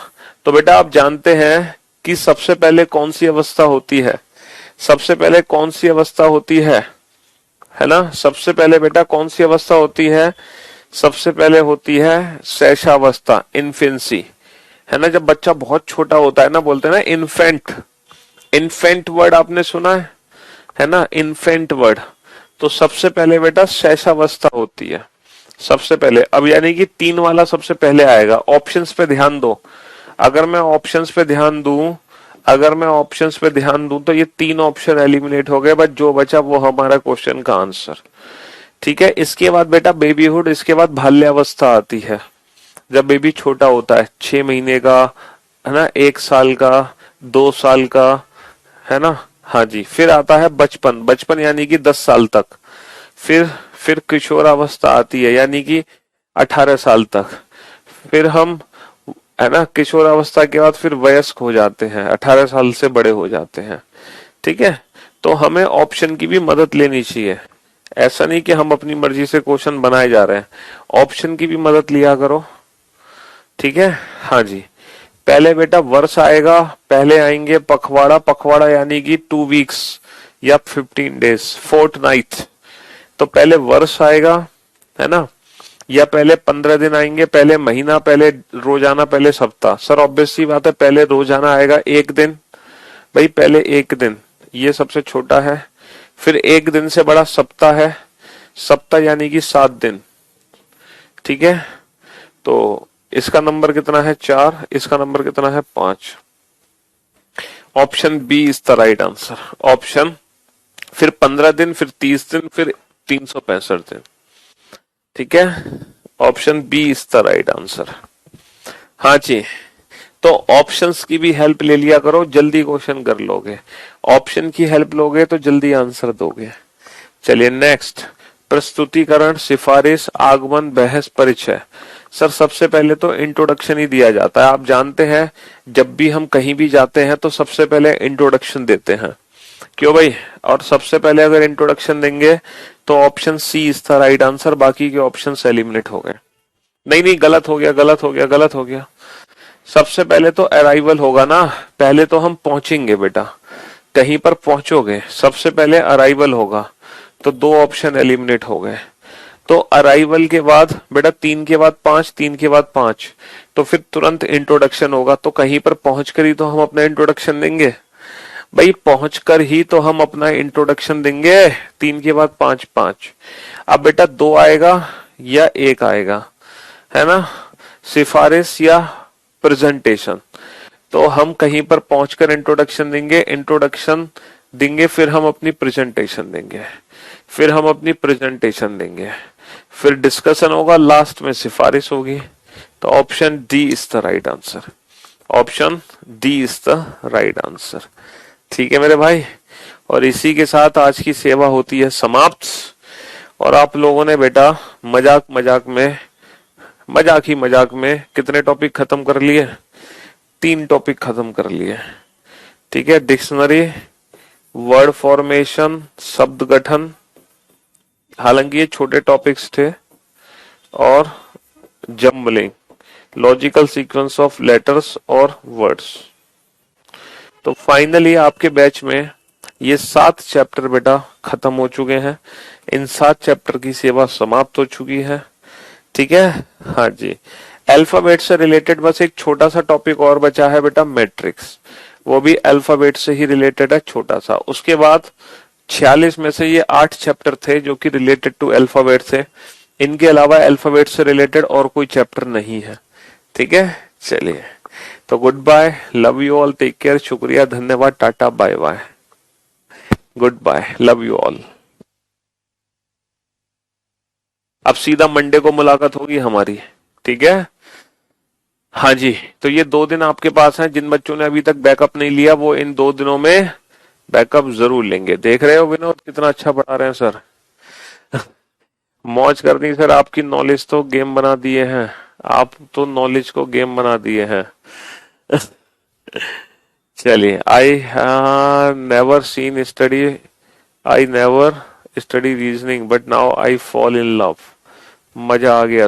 तो बेटा आप जानते हैं कि सबसे पहले कौन सी अवस्था होती है, सबसे पहले कौन सी अवस्था होती है ना, सबसे पहले बेटा कौन सी अवस्था होती है, सबसे पहले होती है शैशवावस्था, इन्फेंसी, है ना। जब बच्चा बहुत छोटा होता है ना, बोलते हैं ना इन्फेंट, इन्फेंट वर्ड आपने सुना है ना, इन्फेंट वर्ड। तो सबसे पहले बेटा शैशवावस्था होती है सबसे पहले। अब यानी कि 3 वाला सबसे पहले आएगा। ऑप्शंस पे ध्यान दो, अगर मैं ऑप्शंस पे ध्यान दूं, अगर मैं ऑप्शंस पे ध्यान दूं, तो ये 3 ऑप्शन एलिमिनेट हो गए, बस जो बचा वो हमारा क्वेश्चन का आंसर। ठीक है, इसके बाद बेटा बेबीहुड, इसके बाद बाल्यावस्था आती है, जब बेबी छोटा होता है, 6 महीने का, है ना, 1 साल का, 2 साल का, है ना। हाँ जी, फिर आता है बचपन, बचपन यानी कि 10 साल तक। फिर किशोरावस्था आती है, यानी कि 18 साल तक। फिर हम है ना, किशोरावस्था के बाद फिर वयस्क हो जाते हैं, 18 साल से बड़े हो जाते हैं। ठीक है, तो हमें ऑप्शन की भी मदद लेनी चाहिए। ऐसा नहीं कि हम अपनी मर्जी से क्वेश्चन बनाए जा रहे हैं, ऑप्शन की भी मदद लिया करो। ठीक है, हाँ जी। पहले बेटा वर्ष आएगा, पहले आएंगे पखवाड़ा, पखवाड़ा यानी कि 2 वीक्स या 15 डेज, फोर्टनाइट। तो पहले वर्ष आएगा, है ना, या पहले 15 दिन आएंगे, पहले महीना, पहले रोजाना, पहले सप्ताह। सर ऑब्वियस सी बात है, पहले रोजाना आएगा 1 दिन, भाई पहले 1 दिन, ये सबसे छोटा है। फिर 1 दिन से बड़ा सप्ताह है, सप्ताह यानी कि 7 दिन। ठीक है, तो इसका नंबर कितना है 4, इसका नंबर कितना है 5। Option B is the right answer. Option, फिर 15 दिन, फिर 30 दिन, फिर 365 दिन। ठीक है, option B is the right answer. हाँ जी, तो ऑप्शंस की भी हेल्प ले लिया करो, जल्दी क्वेश्चन कर लोगे। ऑप्शन की हेल्प लोगे तो जल्दी आंसर दोगे। चलिए नेक्स्ट, प्रस्तुतिकरण, सिफारिश, आगमन, बहस, परिचय। सर सबसे पहले तो इंट्रोडक्शन ही दिया जाता है। आप जानते हैं जब भी हम कहीं भी जाते हैं तो सबसे पहले इंट्रोडक्शन देते हैं, क्यों भाई? और सबसे पहले अगर इंट्रोडक्शन देंगे तो option C is the right answer, बाकी के ऑप्शन एलिमिनेट हो गए। नहीं नहीं, गलत हो गया, गलत हो गया, गलत हो गया। सबसे पहले तो अराइवल होगा ना, पहले तो हम पहुंचेंगे बेटा, कहीं पर पहुंचोगे, सबसे पहले अराइवल होगा, तो 2 ऑप्शन एलिमिनेट हो गए। तो अराइवल के बाद बेटा 3 के बाद 5, 3 के बाद 5, तो फिर तुरंत इंट्रोडक्शन होगा। तो कहीं पर पहुंचकर ही तो हम अपना इंट्रोडक्शन देंगे भाई, पहुंचकर ही तो हम अपना इंट्रोडक्शन देंगे। 3 के बाद 5, 5। अब बेटा 2 आएगा या 1 आएगा, है ना, सिफारिश या प्रेजेंटेशन। तो हम कहीं पर पहुंचकर इंट्रोडक्शन देंगे, इंट्रोडक्शन देंगे, फिर हम अपनी प्रेजेंटेशन देंगे, फिर हम अपनी प्रेजेंटेशन देंगे, फिर डिस्कशन होगा, लास्ट में सिफारिश होगी। तो option D is the right answer. Option D is the right answer. ठीक है मेरे भाई, और इसी के साथ आज की सेवा होती है समाप्त। और आप लोगों ने बेटा मजाक मजाक में, मजाक ही मजाक में कितने टॉपिक खत्म कर लिए? 3 टॉपिक खत्म कर लिए। ठीक है, डिक्शनरी, वर्ड फॉर्मेशन, शब्द गठन, हालांकि ये छोटे टॉपिक्स थे, और jumbling, logical sequence of letters और वर्ड्स। तो फाइनली आपके बैच में ये 7 चैप्टर बेटा खत्म हो चुके हैं। इन 7 चैप्टर की सेवा समाप्त हो चुकी है। ठीक है, हाँ जी। अल्फाबेट से रिलेटेड बस एक छोटा सा टॉपिक और बचा है बेटा, मैट्रिक्स, वो भी अल्फाबेट से ही रिलेटेड है, छोटा सा। उसके बाद 46 में से ये 8 चैप्टर थे जो कि रिलेटेड टू अल्फाबेट थे। इनके अलावा अल्फाबेट से रिलेटेड और कोई चैप्टर नहीं है। ठीक है, चलिए, तो good bye, love you all, take care, शुक्रिया, धन्यवाद, tata, bye bye, good bye, love you all. अब सीधा मंडे को मुलाकात होगी हमारी। ठीक है, हाँ जी। तो ये 2 दिन आपके पास हैं, जिन बच्चों ने अभी तक बैकअप नहीं लिया वो इन 2 दिनों में बैकअप जरूर लेंगे। देख रहे हो विनोद कितना अच्छा पढ़ा रहे हैं सर। मौज कर दी सर, आपकी नॉलेज तो गेम बना दिए हैं, आप तो नॉलेज को गेम बना दिए हैं। चलिए, I never seen study, I never study reasoning but now I fall in love. मजा आ गया।